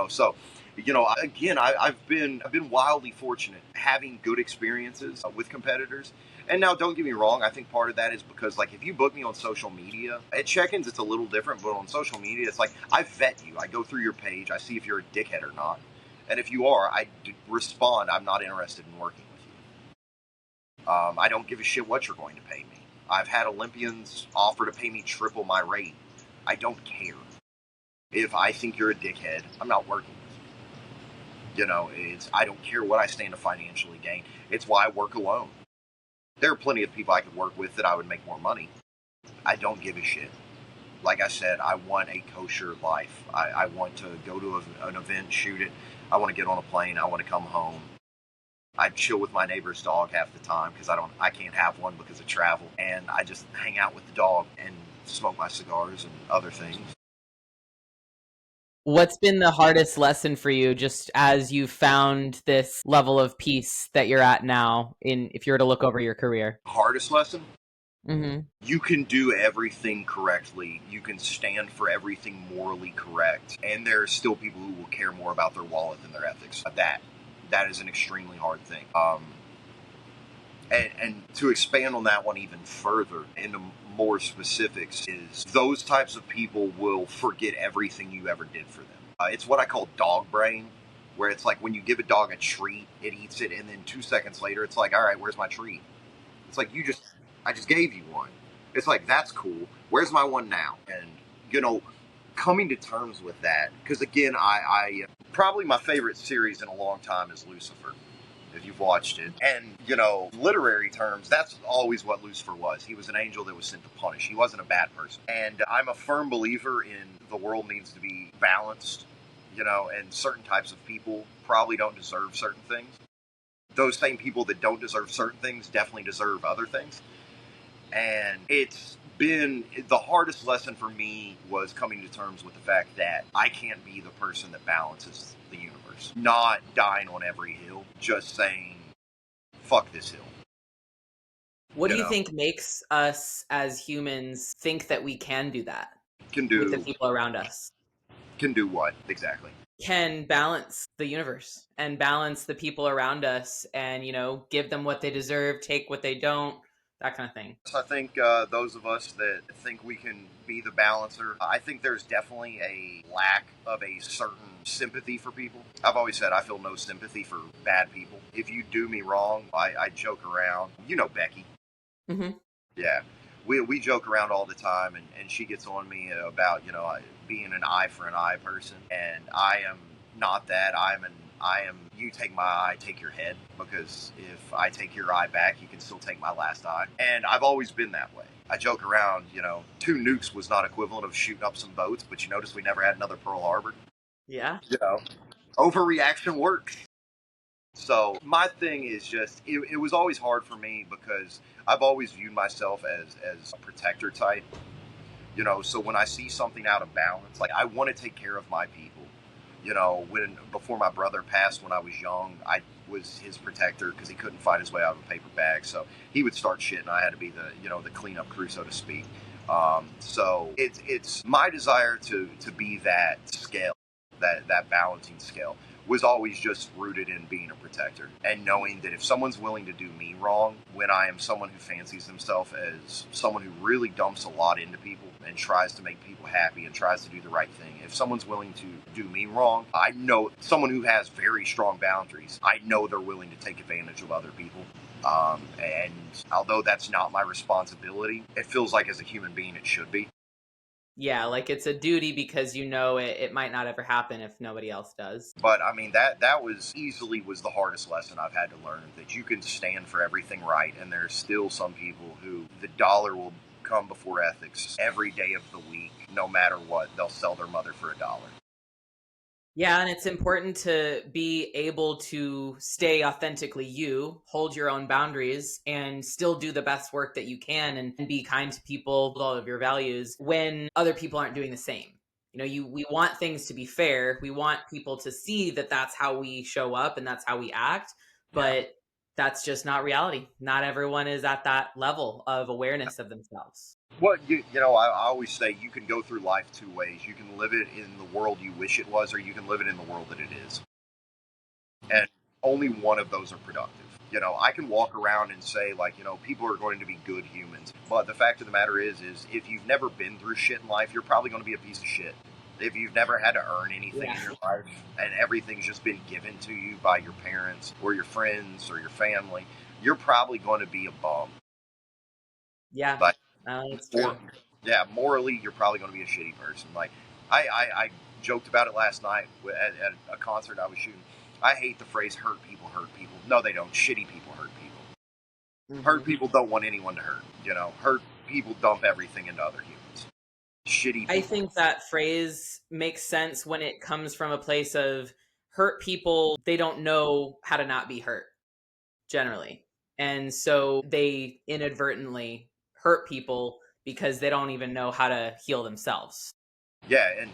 So again, I've been wildly fortunate having good experiences with competitors. And now, don't get me wrong, I think part of that is because, like, if you book me on social media, at check-ins it's a little different, but on social media, it's like, I vet you. I go through your page, I see if you're a dickhead or not. And if you are, I respond, I'm not interested in working with you. I don't give a shit what you're going to pay me. I've had Olympians offer to pay me triple my rate. I don't care. If I think you're a dickhead, I'm not working with you. You know, I don't care what I stand to financially gain. It's why I work alone. There are plenty of people I could work with that I would make more money. I don't give a shit. Like I said, I want a kosher life. I want to go to an event, shoot it. I want to get on a plane. I want to come home. I chill with my neighbor's dog half the time because I can't have one because of travel. And I just hang out with the dog and smoke my cigars and other things. What's been the hardest lesson for you just as you found this level of peace that you're at now if you were to look over your career? Hardest lesson? Mm-hmm. You can do everything correctly. You can stand for everything morally correct. And there are still people who will care more about their wallet than their ethics. That is an extremely hard thing. And to expand on that one even further into more specifics is those types of people will forget everything you ever did for them. It's what I call dog brain, where it's like when you give a dog a treat, it eats it, and then 2 seconds later, it's like, all right, where's my treat? It's like, I just gave you one. It's like, that's cool. Where's my one now? And, coming to terms with that, because again, I probably my favorite series in a long time is Lucifer, if you've watched it. And, literary terms, that's always what Lucifer was. He was an angel that was sent to punish. He wasn't a bad person. And I'm a firm believer in the world needs to be balanced, and certain types of people probably don't deserve certain things. Those same people that don't deserve certain things definitely deserve other things. And it's been the hardest lesson for me was coming to terms with the fact that I can't be the person that balances the universe. Not dying on every hill, just saying, fuck this hill. What do you think makes us as humans think that we can do that with the people around us? Can do what exactly? Can balance the universe and balance the people around us and, give them what they deserve, take what they don't, that kind of thing. So I think those of us that think we can be the balancer, I think there's definitely a lack of a certain sympathy for people. I've always said I feel no sympathy for bad people. If you do me wrong, I joke around. You know Becky. Mm-hmm. Yeah. We joke around all the time, and she gets on me about, being an eye for an eye person. And I am not that. I am, you take my eye, take your head, because if I take your eye back, you can still take my last eye. And I've always been that way. I joke around, 2 nukes was not equivalent of shooting up some boats, but you notice we never had another Pearl Harbor. Yeah. Overreaction works. So my thing is just, it was always hard for me because I've always viewed myself as a protector type. So when I see something out of balance, like I want to take care of my people. Before my brother passed when I was young, I was his protector because he couldn't fight his way out of a paper bag. So he would start shit, and I had to be the cleanup crew, so to speak. So it's my desire to be that scale, that balancing scale, was always just rooted in being a protector and knowing that if someone's willing to do me wrong, when I am someone who fancies himself as someone who really dumps a lot into people and tries to make people happy and tries to do the right thing, if someone's willing to do me wrong, I know someone who has very strong boundaries, I know they're willing to take advantage of other people. And although that's not my responsibility, it feels like as a human being it should be. Yeah, like it's a duty because it might not ever happen if nobody else does. But I mean, that was the hardest lesson I've had to learn, that you can stand for everything right, and there's still some people who the dollar will come before ethics every day of the week, no matter what. They'll sell their mother for $1. Yeah, and it's important to be able to stay authentically you, hold your own boundaries, and still do the best work that you can and be kind to people with all of your values when other people aren't doing the same. We want things to be fair. We want people to see that that's how we show up and that's how we act, but that's just not reality. Not everyone is at that level of awareness of themselves. Well, I always say you can go through life 2 ways. You can live it in the world you wish it was, or you can live it in the world that it is. And only one of those are productive. I can walk around and say, like, people are going to be good humans. But the fact of the matter is if you've never been through shit in life, you're probably going to be a piece of shit. If you've never had to earn anything in your life and everything's just been given to you by your parents or your friends or your family, you're probably going to be a bum. Yeah, Like, that's true. morally, you're probably going to be a shitty person. Like, I joked about it last night at a concert I was shooting. I hate the phrase "hurt people hurt people." No, they don't. Shitty people hurt people. Hurt people don't want anyone to hurt. Hurt people dump everything into other humans. Shitty I people. think that phrase makes sense when it comes from a place of hurt people. They don't know how to not be hurt generally. And so they inadvertently hurt people because they don't even know how to heal themselves. Yeah, and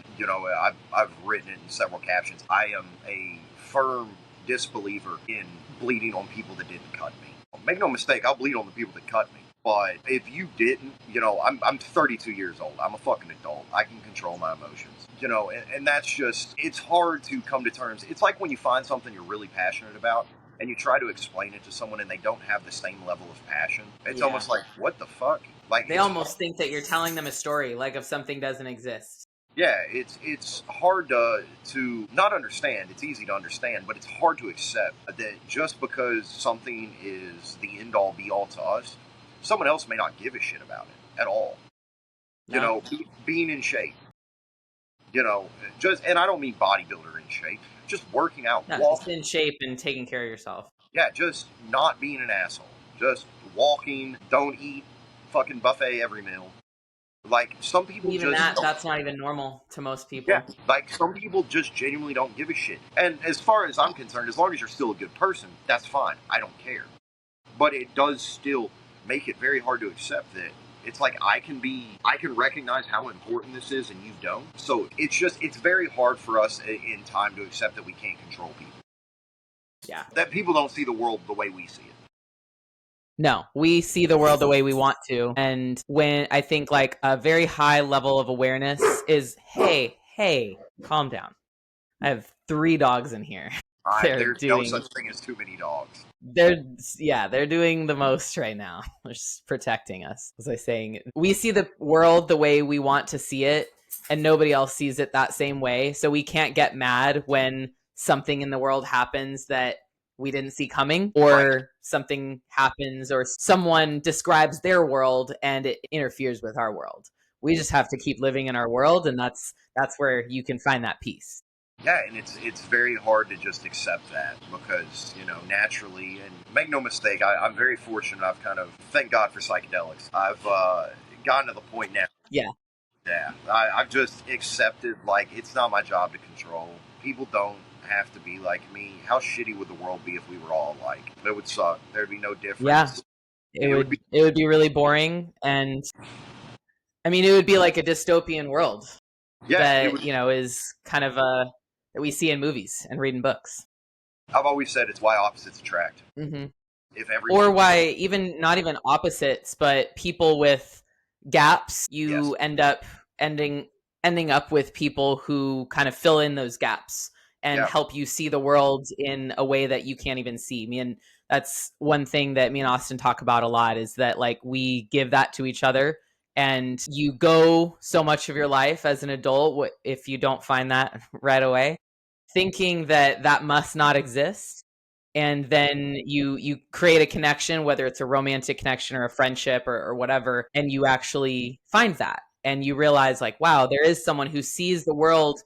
I've written it in several captions. I am a firm disbeliever in bleeding on people that didn't cut me. Make no mistake, I'll bleed on the people that cut me. But if you didn't, I'm 32 years old. I'm a fucking adult. I can control my emotions. And that's just, it's hard to come to terms. It's like when you find something you're really passionate about and you try to explain it to someone and they don't have the same level of passion. It's almost like, what the fuck? Like, they almost think that you're telling them a story, like if something doesn't exist. Yeah, it's hard to not understand. It's easy to understand, but it's hard to accept that just because something is the end all be all to us, someone else may not give a shit about it at all. No. Being in shape. And I don't mean bodybuilder in shape, just working out, No, just walking. in shape and taking care of yourself. Yeah, just not being an asshole. Just walking, don't eat fucking buffet every meal. Like, some people Even just that's not even normal to most Yeah, people. like, some people just genuinely don't give a shit. And as far as I'm concerned, as long as you're still a good person, that's fine. I don't care. But it does still make it very hard to accept that it's like I can recognize how important this is and you don't. So it's very hard for us in time to accept that we can't control people. Yeah. That people don't see the world the way we see it. No, we see the world the way we want to. And when I think like a very high level of awareness is, hey, calm down. I have 3 dogs in here. There's no such thing as too many dogs. They're doing the most right now. They're just protecting us. As I was saying, we see the world the way we want to see it, and nobody else sees it that same way. So we can't get mad when something in the world happens that we didn't see coming, or something happens, or someone describes their world and it interferes with our world. We just have to keep living in our world, and that's where you can find that peace. Yeah, and it's very hard to just accept that because, naturally, and make no mistake, I'm very fortunate. I've kind of, thank God for psychedelics. I've gotten to the point now. Yeah. Yeah, I've just accepted, like, it's not my job to control. People don't have to be like me. How shitty would the world be if we were all alike? It would suck. There'd be no difference. Yeah. It would be really boring, and I mean, it would be like a dystopian world that is kind of that we see in movies and read in books. I've always said it's why opposites attract. Mm-hmm. If everyone, or why even not even opposites, but people with gaps, you end up ending up with people who kind of fill in those gaps and help you see the world in a way that you can't even see. Me and that's one thing that me and Austin talk about a lot, is that like we give that to each other, and you go so much of your life as an adult, if you don't find that right away, thinking that that must not exist. And then you create a connection, whether it's a romantic connection or a friendship or whatever, and you actually find that, and you realize like, wow, there is someone who sees the world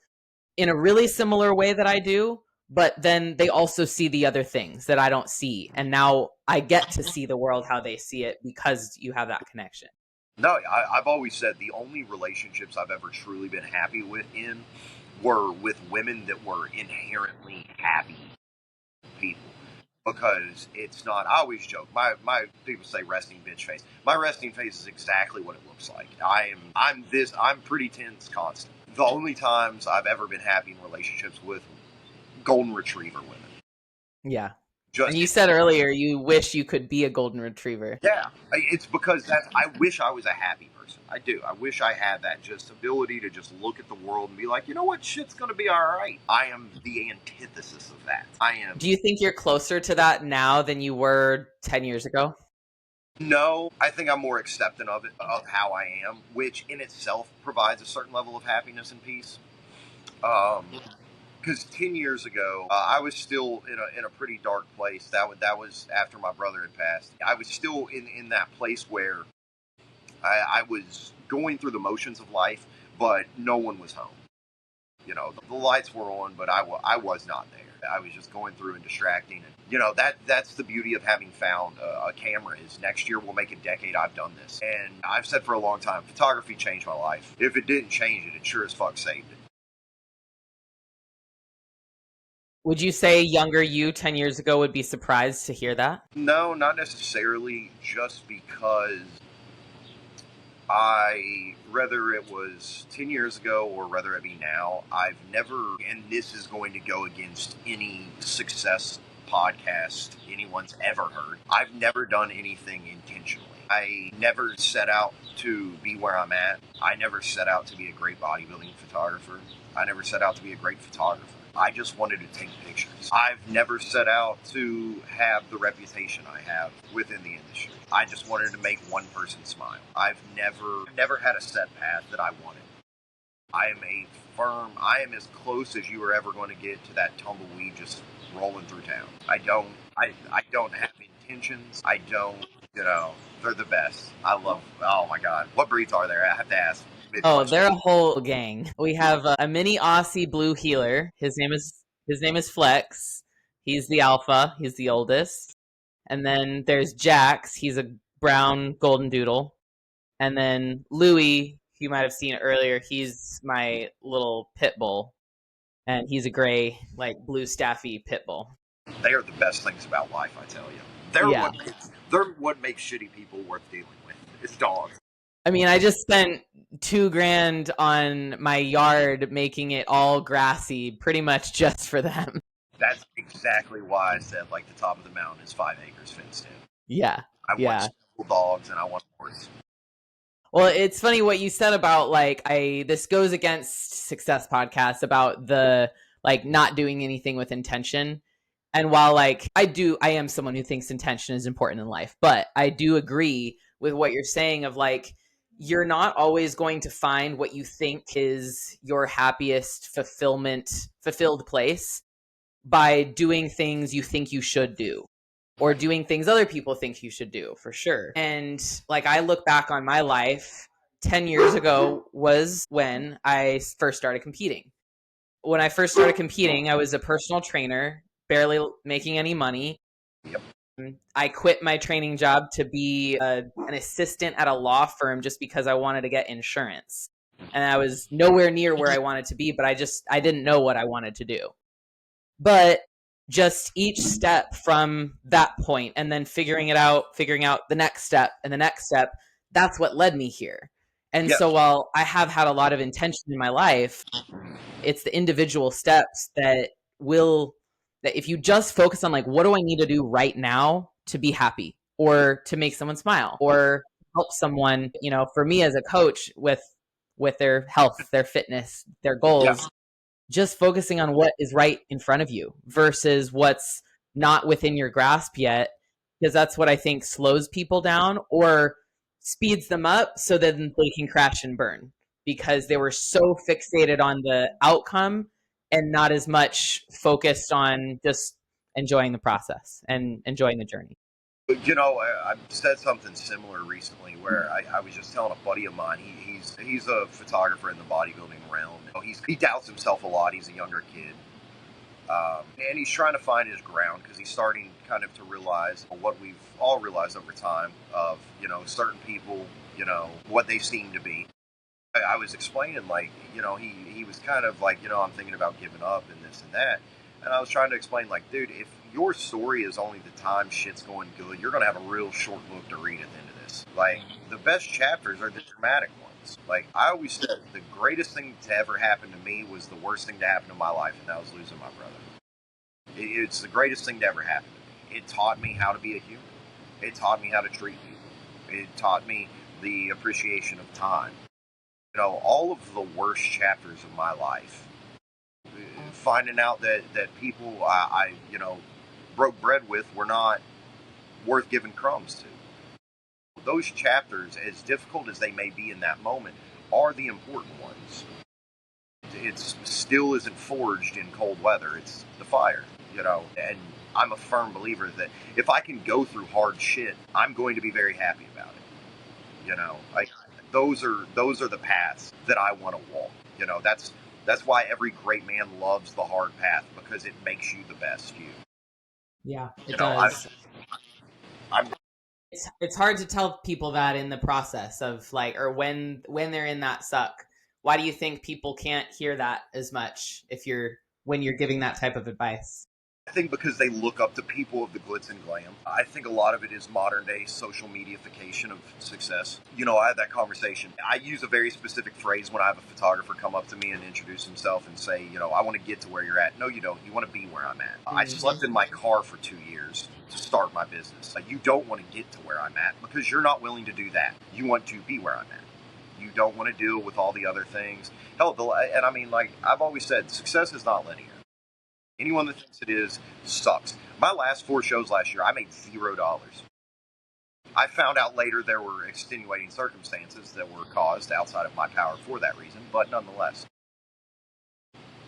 in a really similar way that I do, but then they also see the other things that I don't see, and now I get to see the world how they see it because you have that connection. No, I've always said the only relationships I've ever truly been happy were with women that were inherently happy people. Because it's not, I always joke, my people say resting bitch face. My resting face is exactly what it looks like. I'm pretty tense constant. The only times I've ever been happy in relationships with golden retriever women. Yeah. And you said earlier you wish you could be a golden retriever. Yeah, it's because I wish I was a happy person. I do. I wish I had that just ability to just look at the world and be like, you know what, shit's gonna be all right. I am the antithesis of that. I am. Do you think you're closer to that now than you were 10 years ago? No, I think I'm more accepting of it, of how I am, which in itself provides a certain level of happiness and peace. Because 10 years ago, I was still in a pretty dark place. That was after my brother had passed. I was still in that place where I was going through the motions of life, but no one was home. You know, the lights were on, but I was not there. I was just going through and distracting. And, you know, that's the beauty of having found a camera is next year will make a decade I've done this. And I've said for a long time, photography changed my life. If it didn't change it, it sure as fuck saved it. Would you say younger you 10 years ago would be surprised to hear that? No, not necessarily, just because whether it was 10 years ago or whether it be now, I've never, and this is going to go against any success podcast anyone's ever heard, I've never done anything intentionally. I never set out to be where I'm at. I never set out to be a great bodybuilding photographer. I never set out to be a great photographer. I just wanted to take pictures. I've never set out to have the reputation I have within the industry. I just wanted to make one person smile. I've never had a set path that I wanted. I am as close as you are ever going to get to that tumbleweed just rolling through town. I don't have intentions. I don't, they're the best. Oh my God. What breeds are there? I have to ask. Oh, they're a whole gang. We have a mini Aussie blue heeler. His name is Flex. He's the alpha. He's the oldest. And then there's Jax. He's a brown golden doodle. And then Louie, you might have seen earlier, he's my little pit bull. And he's a gray, like blue staffy pit bull. They are the best things about life, I tell you. They're what makes shitty people worth dealing with. It's dogs. I mean, I just spent $2,000 on my yard making it all grassy, pretty much just for them. That's exactly why I said, like, the top of the mountain is 5 acres fenced in. Yeah. I want several dogs and I want horses. Well, it's funny what you said about, like, this goes against Success Podcast about the, like, not doing anything with intention. And while, like, I am someone who thinks intention is important in life, but I do agree with what you're saying of, like, you're not always going to find what you think is your happiest fulfilled place by doing things you think you should do or doing things other people think you should do, for sure. And like, I look back on my life 10 years ago was when I first started competing. When I first started competing, I was a personal trainer, barely making any money. Yep. I quit my training job to be an assistant at a law firm just because I wanted to get insurance. And I was nowhere near where I wanted to be, but I didn't know what I wanted to do. But just each step from that point and then figuring out the next step and the next step, that's what led me here. And so while I have had a lot of intention in my life, it's the individual steps that if you just focus on, like, what do I need to do right now to be happy or to make someone smile or help someone, for me as a coach with their health, their fitness, their goals, just focusing on what is right in front of you versus what's not within your grasp yet, because that's what I think slows people down or speeds them up so that they can crash and burn because they were so fixated on the outcome and not as much focused on just enjoying the process and enjoying the journey. I said something similar recently where I was just telling a buddy of mine, he's a photographer in the bodybuilding realm. He doubts himself a lot. He's a younger kid. And he's trying to find his ground because he's starting kind of to realize what we've all realized over time of, certain people, what they seem to be. I was explaining, like, he was kind of like, I'm thinking about giving up and this and that. And I was trying to explain, like, dude, if your story is only the time shit's going good, you're going to have a real short book to read at the end of this. Like, the best chapters are the dramatic ones. Like, I always said, the greatest thing to ever happen to me was the worst thing to happen to my life, and that was losing my brother. It's the greatest thing to ever happen to me. It taught me how to be a human. It taught me how to treat people. It taught me the appreciation of time. All of the worst chapters of my life, finding out that people I broke bread with were not worth giving crumbs to. Those chapters, as difficult as they may be in that moment, are the important ones. It still isn't forged in cold weather. It's the fire, and I'm a firm believer that if I can go through hard shit, I'm going to be very happy about it. those are the paths that I want to walk. That's why every great man loves the hard path, because it makes you the best you. Yeah, it I does. I'm It's hard to tell people that in the process of like, or when they're in that suck. Why do you think people can't hear that as much when you're giving that type of advice? I think because they look up to people of the glitz and glam. I think a lot of it is modern day social mediaification of success. I had that conversation. I use a very specific phrase when I have a photographer come up to me and introduce himself and say, I want to get to where you're at. No, you don't. You want to be where I'm at. I slept in my car for 2 years to start my business. You don't want to get to where I'm at because you're not willing to do that. You want to be where I'm at. You don't want to deal with all the other things. Hell, and I mean, like I've always said, success is not linear. Anyone that thinks it is sucks. My last 4 shows last year, I made $0. I found out later there were extenuating circumstances that were caused outside of my power for that reason, but nonetheless,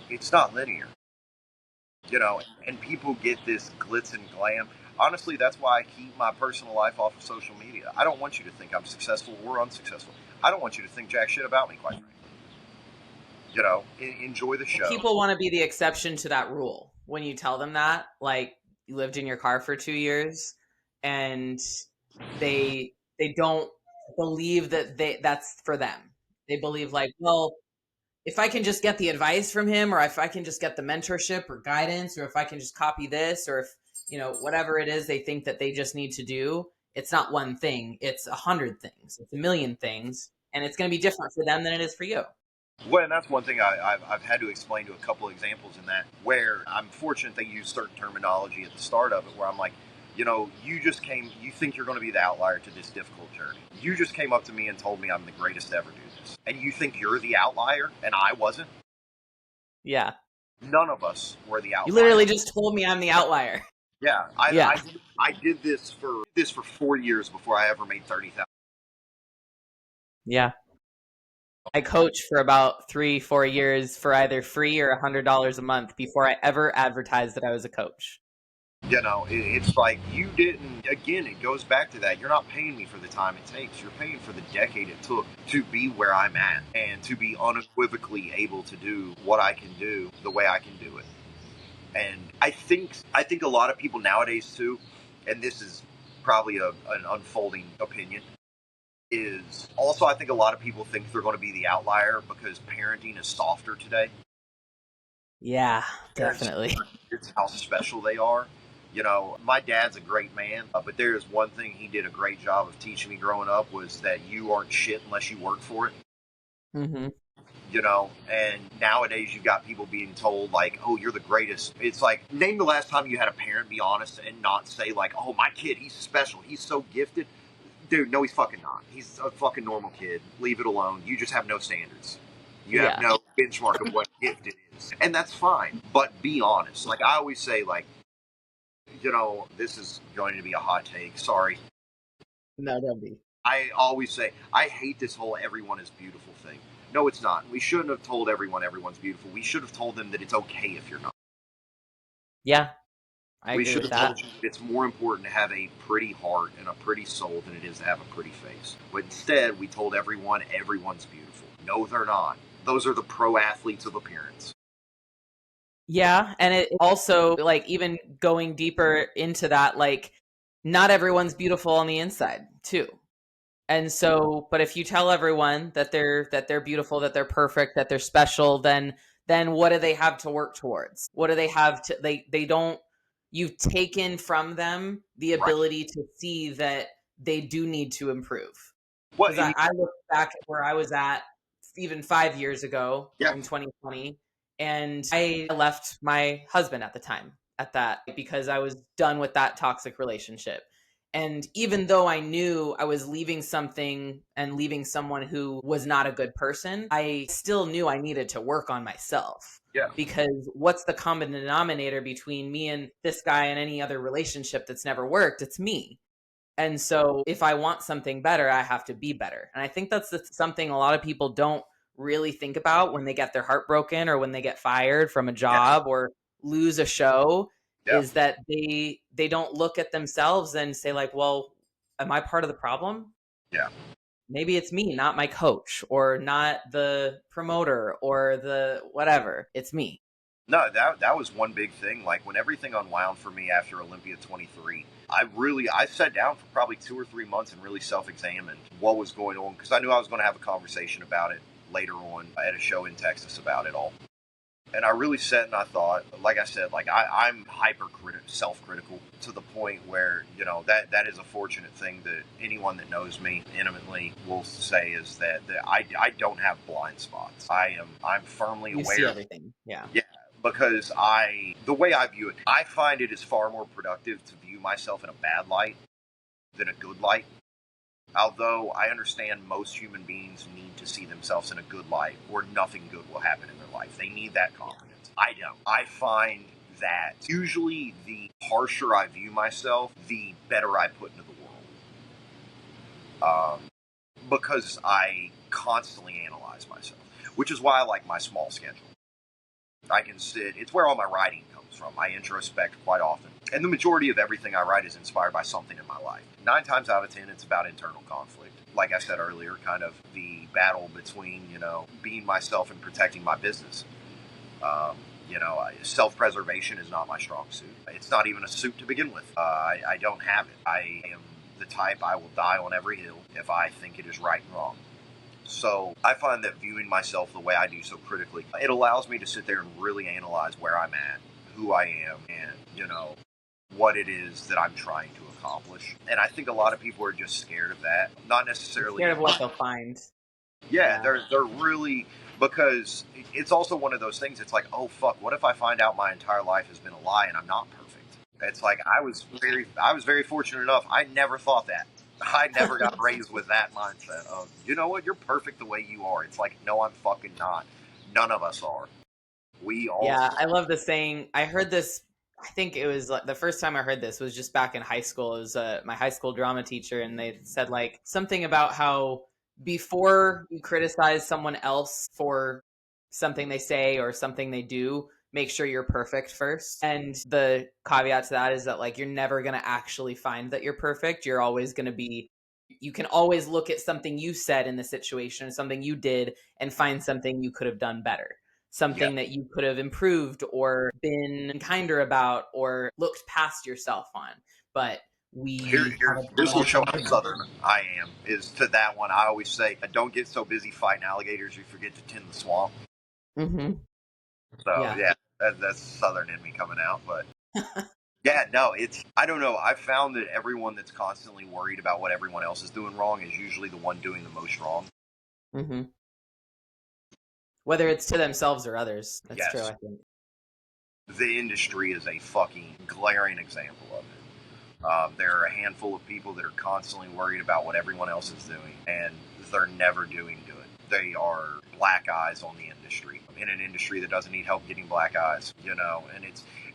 it's not linear. And people get this glitz and glam. Honestly, that's why I keep my personal life off of social media. I don't want you to think I'm successful or unsuccessful. I don't want you to think jack shit about me, quite frankly. Enjoy the show. People want to be the exception to that rule. When you tell them that, like you lived in your car for 2 years and they don't believe that's for them. They believe like, well, if I can just get the advice from him, or if I can just get the mentorship or guidance, or if I can just copy this, or if, whatever it is they think that they just need to do, it's not one thing. It's 100 things. It's a million things. And it's going to be different for them than it is for you. Well, and that's one thing I've had to explain to a couple of examples in that, where I'm fortunate they use certain terminology at the start of it, where I'm like, you think you're going to be the outlier to this difficult journey. You just came up to me and told me I'm the greatest to ever do this. And you think you're the outlier and I wasn't? Yeah. None of us were the outlier. You literally just told me I'm the outlier. Yeah. I did this for 4 years before I ever made 30,000. Yeah. I coached for about 3-4 years for either free or $100 a month before I ever advertised that I was a coach. It's like you didn't, again, it goes back to that. You're not paying me for the time it takes. You're paying for the decade it took to be where I'm at and to be unequivocally able to do what I can do the way I can do it. And I think a lot of people nowadays too, and this is probably an unfolding opinion, is also I think a lot of people think they're going to be the outlier because parenting is softer today. Yeah, definitely. It's how special they are. My dad's a great man, but there is one thing he did a great job of teaching me growing up was that you aren't shit unless you work for it. Mm-hmm. And nowadays you've got people being told like, oh, you're the greatest. It's like, name the last time you had a parent be honest and not say like, oh, my kid, he's special. He's so gifted. Dude, no, he's fucking not. He's a fucking normal kid. Leave it alone. You just have no standards. You have no benchmark of what gifted is. And that's fine. But be honest. Like I always say, like, this is going to be a hot take. Sorry. No, don't be. I always say, I hate this whole everyone is beautiful thing. No, it's not. We shouldn't have told everyone everyone's beautiful. We should have told them that it's okay if you're not. Yeah, I agree with that. We should have told you that it's more important to have a pretty heart and a pretty soul than it is to have a pretty face. But instead, we told everyone everyone's beautiful. No, they're not. Those are the pro athletes of appearance. Yeah, and it also, like, even going deeper into that, like, not everyone's beautiful on the inside, too. And so, but if you tell everyone that they're beautiful, that they're perfect, that they're special, then what do they have to work towards? What do they have to they don't you've taken from them the ability to see that they do need to improve. Because I look back at where I was at even 5 years ago in 2020, and I left my husband at the time at that because I was done with that toxic relationship. And even though I knew I was leaving something and leaving someone who was not a good person, I still knew I needed to work on myself. Yeah. Because what's the common denominator between me and this guy and any other relationship that's never worked? It's me. And so if I want something better, I have to be better. And I think that's something a lot of people don't really think about when they get their heart broken or when they get fired from a job or lose a show, is that they don't look at themselves and say like, well, am I part of the problem? Yeah. Maybe it's me, not my coach, or not the promoter, or the whatever. It's me. No, that was one big thing. Like when everything unwound for me after Olympia 23, I sat down for probably 2 or 3 months and really self-examined what was going on, because I knew I was going to have a conversation about it later on at a show in Texas about it all. And I really sat and I thought, like I said, like I'm self-critical to the point where, that is a fortunate thing that anyone that knows me intimately will say, is that I don't have blind spots. I'm firmly You aware. see everything. Yeah. Yeah. Because the way I view it, I find it is far more productive to view myself in a bad light than a good light. Although I understand most human beings need to see themselves in a good light, or nothing good will happen in their life. They need that confidence. I don't. I find that usually the harsher I view myself, the better I put into the world. Because I constantly analyze myself, which is why I like my small schedule. I can sit, it's where all my writing comes from. I introspect quite often. And the majority of everything I write is inspired by something in my life. 9 times out of 10, it's about internal conflict. Like I said earlier, kind of the battle between, being myself and protecting my business. Self-preservation is not my strong suit. It's not even a suit to begin with. I don't have it. I am the type, I will die on every hill if I think it is right and wrong. So I find that viewing myself the way I do so critically, it allows me to sit there and really analyze where I'm at, who I am, and, what it is that I'm trying to accomplish. And I think a lot of people are just scared of that. Not necessarily scared of what they'll find. Yeah, they're really, because it's also one of those things. It's like, oh fuck, what if I find out my entire life has been a lie and I'm not perfect? It's like I was very fortunate enough. I never thought that. I never got raised with that mindset of, you know what, you're perfect the way you are. It's like, no, I'm fucking not. None of us are. We all. Yeah, I love the saying. I heard this. I think it was like the first time I heard this was just back in high school. It was my high school drama teacher, and they said like something about how before you criticize someone else for something they say or something they do, make sure you're perfect first. And the caveat to that is that like you're never going to actually find that you're perfect. You're always going to be. You can always look at something you said in the situation, something you did, and find something you could have done better, something that you could have improved or been kinder about or looked past yourself on. But Here's what show how Southern I am, is to that one. I always say, don't get so busy fighting alligators you forget to tend the swamp. Mm-hmm. So yeah, that's Southern in me coming out. But yeah, no, I don't know. I've found that everyone that's constantly worried about what everyone else is doing wrong is usually the one doing the most wrong. Mm-hmm. Whether it's to themselves or others. That's true, I think. The industry is a fucking glaring example of it. There are a handful of people that are constantly worried about what everyone else is doing, and they're never doing good. They are black eyes on the industry, in an industry that doesn't need help getting black eyes, and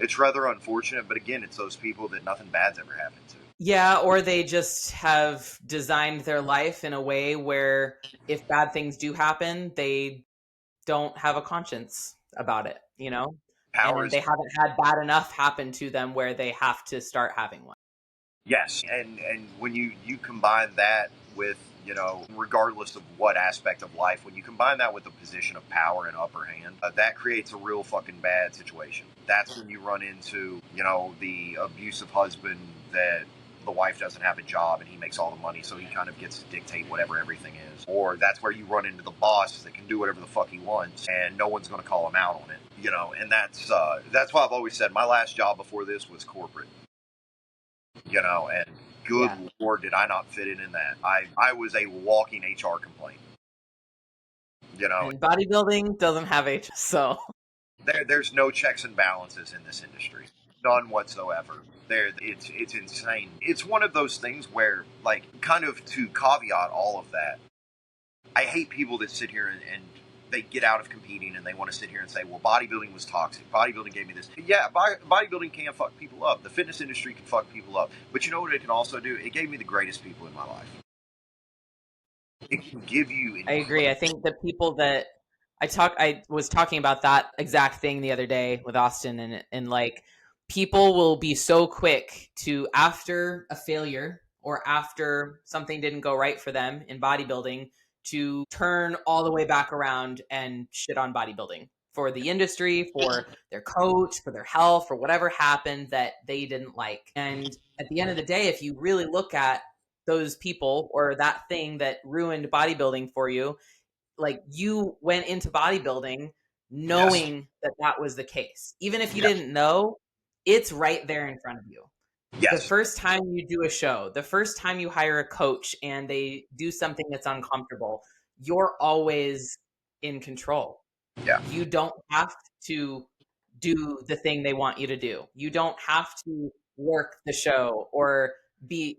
it's rather unfortunate, but again, it's those people that nothing bad's ever happened to. Yeah, or they just have designed their life in a way where if bad things do happen, they don't have a conscience about it, and they haven't had bad enough happen to them where they have to start having one. Yes, and when you combine that with, regardless of what aspect of life, when you combine that with a position of power and upper hand, that creates a real fucking bad situation. That's when you run into, the abusive husband that the wife doesn't have a job and he makes all the money, so he kind of gets to dictate whatever everything is. Or that's where you run into the boss that can do whatever the fuck he wants and no one's going to call him out on it. And that's why I've always said my last job before this was corporate. And good Lord, did I not fit in that. I was a walking HR complaint. And bodybuilding doesn't have HR, so there's no checks and balances in this industry, none whatsoever. It's insane. It's one of those things where, like, kind of to caveat all of that, I hate people that sit here and they get out of competing and they want to sit here and say, well, bodybuilding was toxic. Bodybuilding gave me this. Yeah, bodybuilding can fuck people up. The fitness industry can fuck people up. But you know what it can also do? It gave me the greatest people in my life. It can give you... I agree. I think the people that I was talking about that exact thing the other day with Austin, and like people will be so quick to, after a failure or after something didn't go right for them in bodybuilding to turn all the way back around and shit on bodybuilding for the industry, for their coach, for their health, for whatever happened that they didn't like. And at the end of the day, if you really look at those people or that thing that ruined bodybuilding for you, like you went into bodybuilding Yes. knowing that that was the case. Even if you Yes. didn't know, it's right there in front of you. The Yes. first time you do a show, the first time you hire a coach and they do something that's uncomfortable, you're always in control. Yeah. You don't have to do the thing they want you to do. You don't have to work the show or be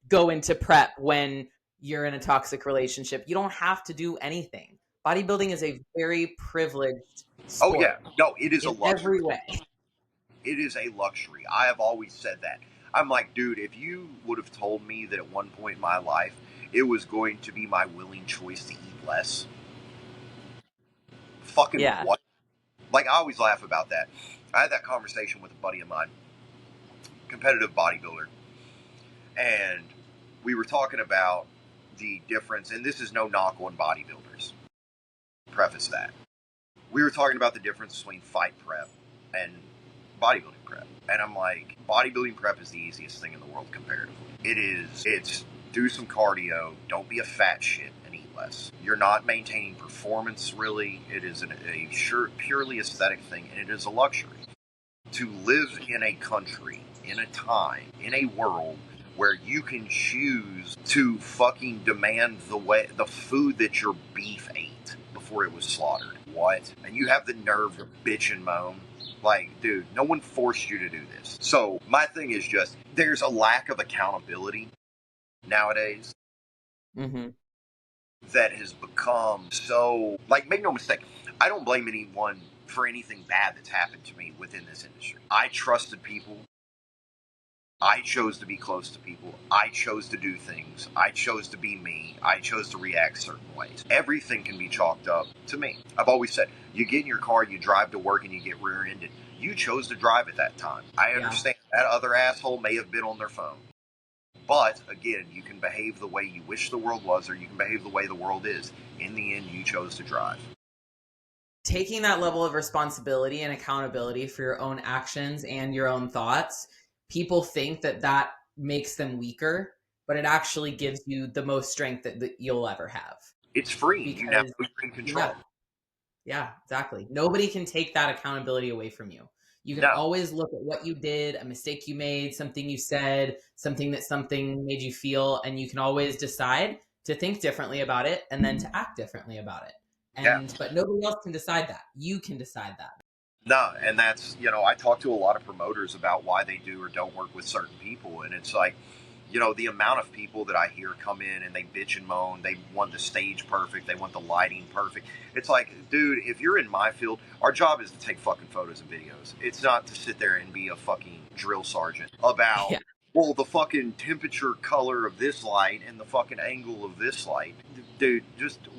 go into prep when you're in a toxic relationship. You don't have to do anything. Bodybuilding is a very privileged Oh yeah. sport No, it is a in luxury. every way. It is a luxury. I have always said that. I'm like, dude, if you would have told me that at one point in my life it was going to be my willing choice to eat less, fucking Yeah. what? Like, I always laugh about that. I had that conversation with a buddy of mine, competitive bodybuilder, and we were talking about the difference, and this is no knock on bodybuilders. Preface that. We were talking about the difference between fight prep and bodybuilding prep. And I'm like, bodybuilding prep is the easiest thing in the world comparatively. It is. It's do some cardio, don't be a fat shit, and eat less. You're not maintaining performance really. It is purely aesthetic thing, and it is a luxury. To live in a country, in a time, in a world where you can choose to fucking demand the food that your beef ate before it was slaughtered. What? And you have the nerve to bitch and moan? Like, dude, no one forced you to do this. So my thing is just there's a lack of accountability nowadays Mm-hmm. that has become so, like, make no mistake, I don't blame anyone for anything bad that's happened to me within this industry. I trusted people. I chose to be close to people. I chose to do things. I chose to be me. I chose to react certain ways. Everything can be chalked up to me. I've always said, you get in your car, you drive to work, and you get rear-ended. You chose to drive at that time. I Yeah. understand that other asshole may have been on their phone. But, again, you can behave the way you wish the world was, or you can behave the way the world is. In the end, you chose to drive. Taking that level of responsibility and accountability for your own actions and your own thoughts, people think that that makes them weaker, but it actually gives you the most strength that you'll ever have. It's free. You now Because, you're in control. yeah, exactly. Nobody can take that accountability away from you. You can No. always look at what you did, a mistake you made, something you said, something made you feel, and you can always decide to think differently about it and then to act differently about it. Yeah. But nobody else can decide that. You can decide that. No, and that's, I talk to a lot of promoters about why they do or don't work with certain people. And it's like, the amount of people that I hear come in and they bitch and moan, they want the stage perfect, they want the lighting perfect. It's like, dude, if you're in my field, our job is to take fucking photos and videos. It's not to sit there and be a fucking drill sergeant about, Yeah. well, the fucking temperature color of this light and the fucking angle of this light. Dude,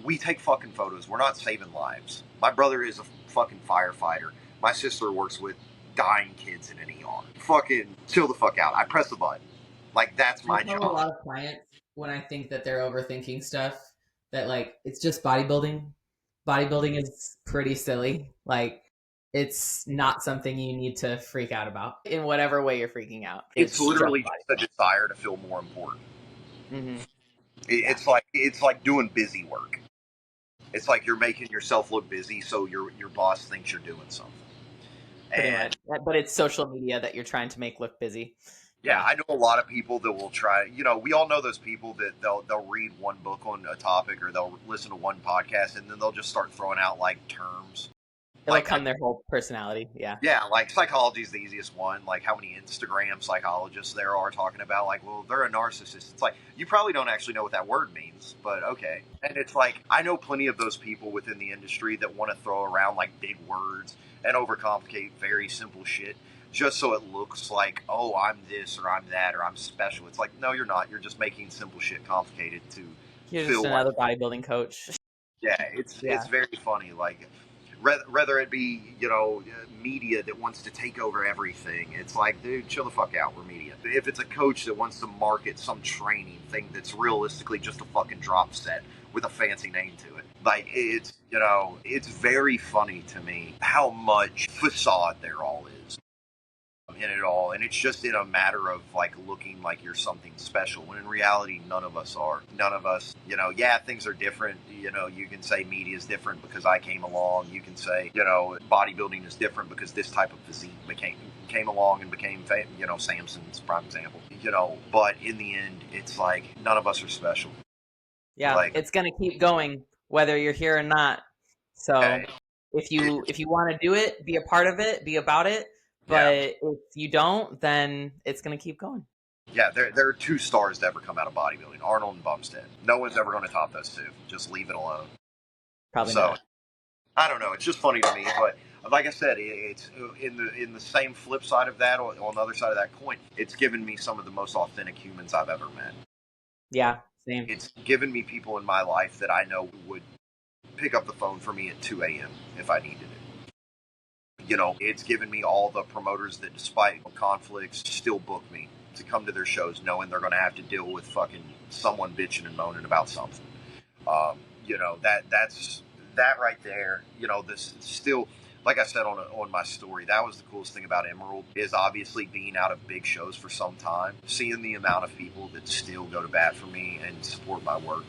we take fucking photos. We're not saving lives. My brother is a fucking firefighter. My sister works with dying kids in an ER. Fucking chill the fuck out. I press the button. Like, that's I my tell a job. lot of clients when I think that they're overthinking stuff that like it's just bodybuilding. Bodybuilding is pretty silly. Like it's not something you need to freak out about in whatever way you're freaking out. It's It's just literally just a desire to feel more important. mm-hmm. Yeah. It's like doing busy work. It's like you're making yourself look busy, so your boss thinks you're doing something. Pretty And much. But it's social media that you're trying to make look busy. yeah, I know a lot of people that will try. We all know those people that they'll read one book on a topic or they'll listen to one podcast and then they'll just start throwing out like terms. It'll Like, come their whole personality. Yeah. yeah, like psychology is the easiest one. Like how many Instagram psychologists there are talking about, like, well, they're a narcissist. It's like, you probably don't actually know what that word means, but okay. And it's like, I know plenty of those people within the industry that want to throw around like big words and overcomplicate very simple shit just so it looks like, oh, I'm this or I'm that or I'm special. It's like, no, you're not. You're just making simple shit complicated to You're feel just like, another bodybuilding coach. yeah, it's Yeah. very funny. Like, Whether it be, media that wants to take over everything. It's like, dude, chill the fuck out. We're media. If it's a coach that wants to market some training thing that's realistically just a fucking drop set with a fancy name to it, like, it's very funny to me how much facade there all is in it all, and it's just in a matter of like looking like you're something special when in reality none of us are. None of us, yeah, things are different. You can say media is different because I came along. You can say, bodybuilding is different because this type of physique came along and became Samson's prime example. But in the end it's like none of us are special. Yeah, like, it's gonna keep going whether you're here or not. So hey, if you want to do it, be a part of it, be about it. But yeah, if you don't, then it's gonna keep going. yeah, there are two stars to ever come out of bodybuilding, Arnold and Bumstead. No one's ever going to top those two. Just leave it alone. Probably So not. I don't know. It's just funny to me, but like I said, it's in the same flip side of that, or on the other side of that coin. It's given me some of the most authentic humans I've ever met. Yeah, same. It's given me people in my life that I know would pick up the phone for me at 2 a.m. if I needed it. It's given me all the promoters that, despite conflicts, still book me to come to their shows, knowing they're going to have to deal with fucking someone bitching and moaning about something. That's that right there. This still, like I said on my story, that was the coolest thing about Emerald, is obviously being out of big shows for some time, seeing the amount of people that still go to bat for me and support my work.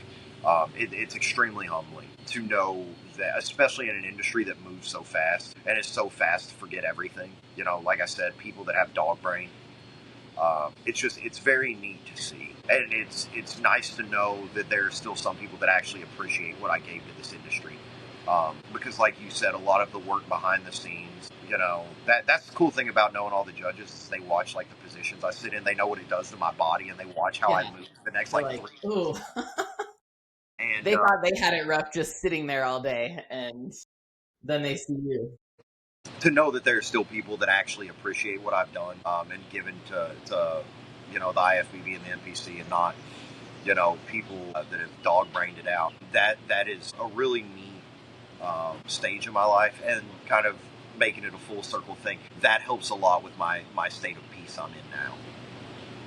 It's extremely humbling to know that, especially in an industry that moves so fast and is so fast to forget everything. Like I said, people that have dog brain. It's very neat to see, and it's nice to know that there are still some people that actually appreciate what I gave to this industry. Because, like you said, a lot of the work behind the scenes, that's the cool thing about knowing all the judges is they watch like the positions I sit in, they know what it does to my body, and they watch how I move the next They're like like, 3 ooh. and They thought they had it rough just sitting there all day, and then they see you. to know that there are still people that actually appreciate what I've done, and given to the IFBB and the NPC, and not people that have dog brained it out. That is a really neat stage of my life, and kind of making it a full circle thing. That helps a lot with my state of peace I'm in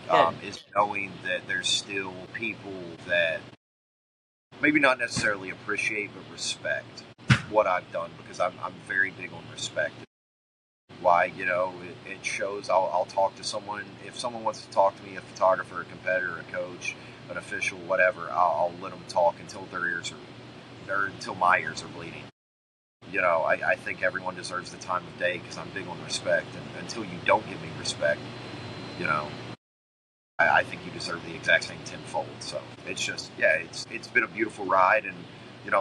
now. Is knowing that there's still people that maybe not necessarily appreciate but respect what I've done, because I'm very big on respect. Why, it shows. I'll talk to someone if someone wants to talk to me, a photographer, a competitor, a coach, an official, whatever. I'll let them talk until until my ears are bleeding. I think everyone deserves the time of day because I'm big on respect, and until you don't give me respect, you know I think you deserve the exact same tenfold. So it's just, yeah, it's been a beautiful ride, and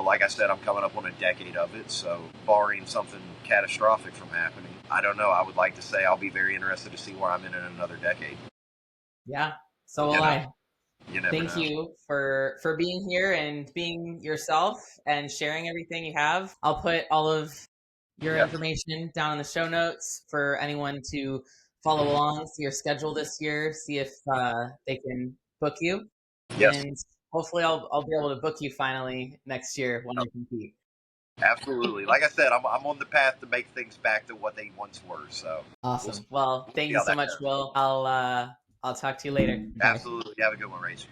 like I said, I'm coming up on a decade of it. So barring something catastrophic from happening, I don't know. I would like to say I'll be very interested to see where I'm in another decade. Yeah, so will I. You never Thank know. you for being here and being yourself and sharing everything you have. I'll put all of your Yeah. information down in the show notes for anyone to follow along, see your schedule this year, see if they can book you, Yes. and hopefully I'll be able to book you finally next year when you compete. Absolutely. Like I said, I'm on the path to make things back to what they once were. So Awesome. Well, thank see you how so that much, goes. Will. I'll talk to you later. Bye. Absolutely. Have a good one, Rachel.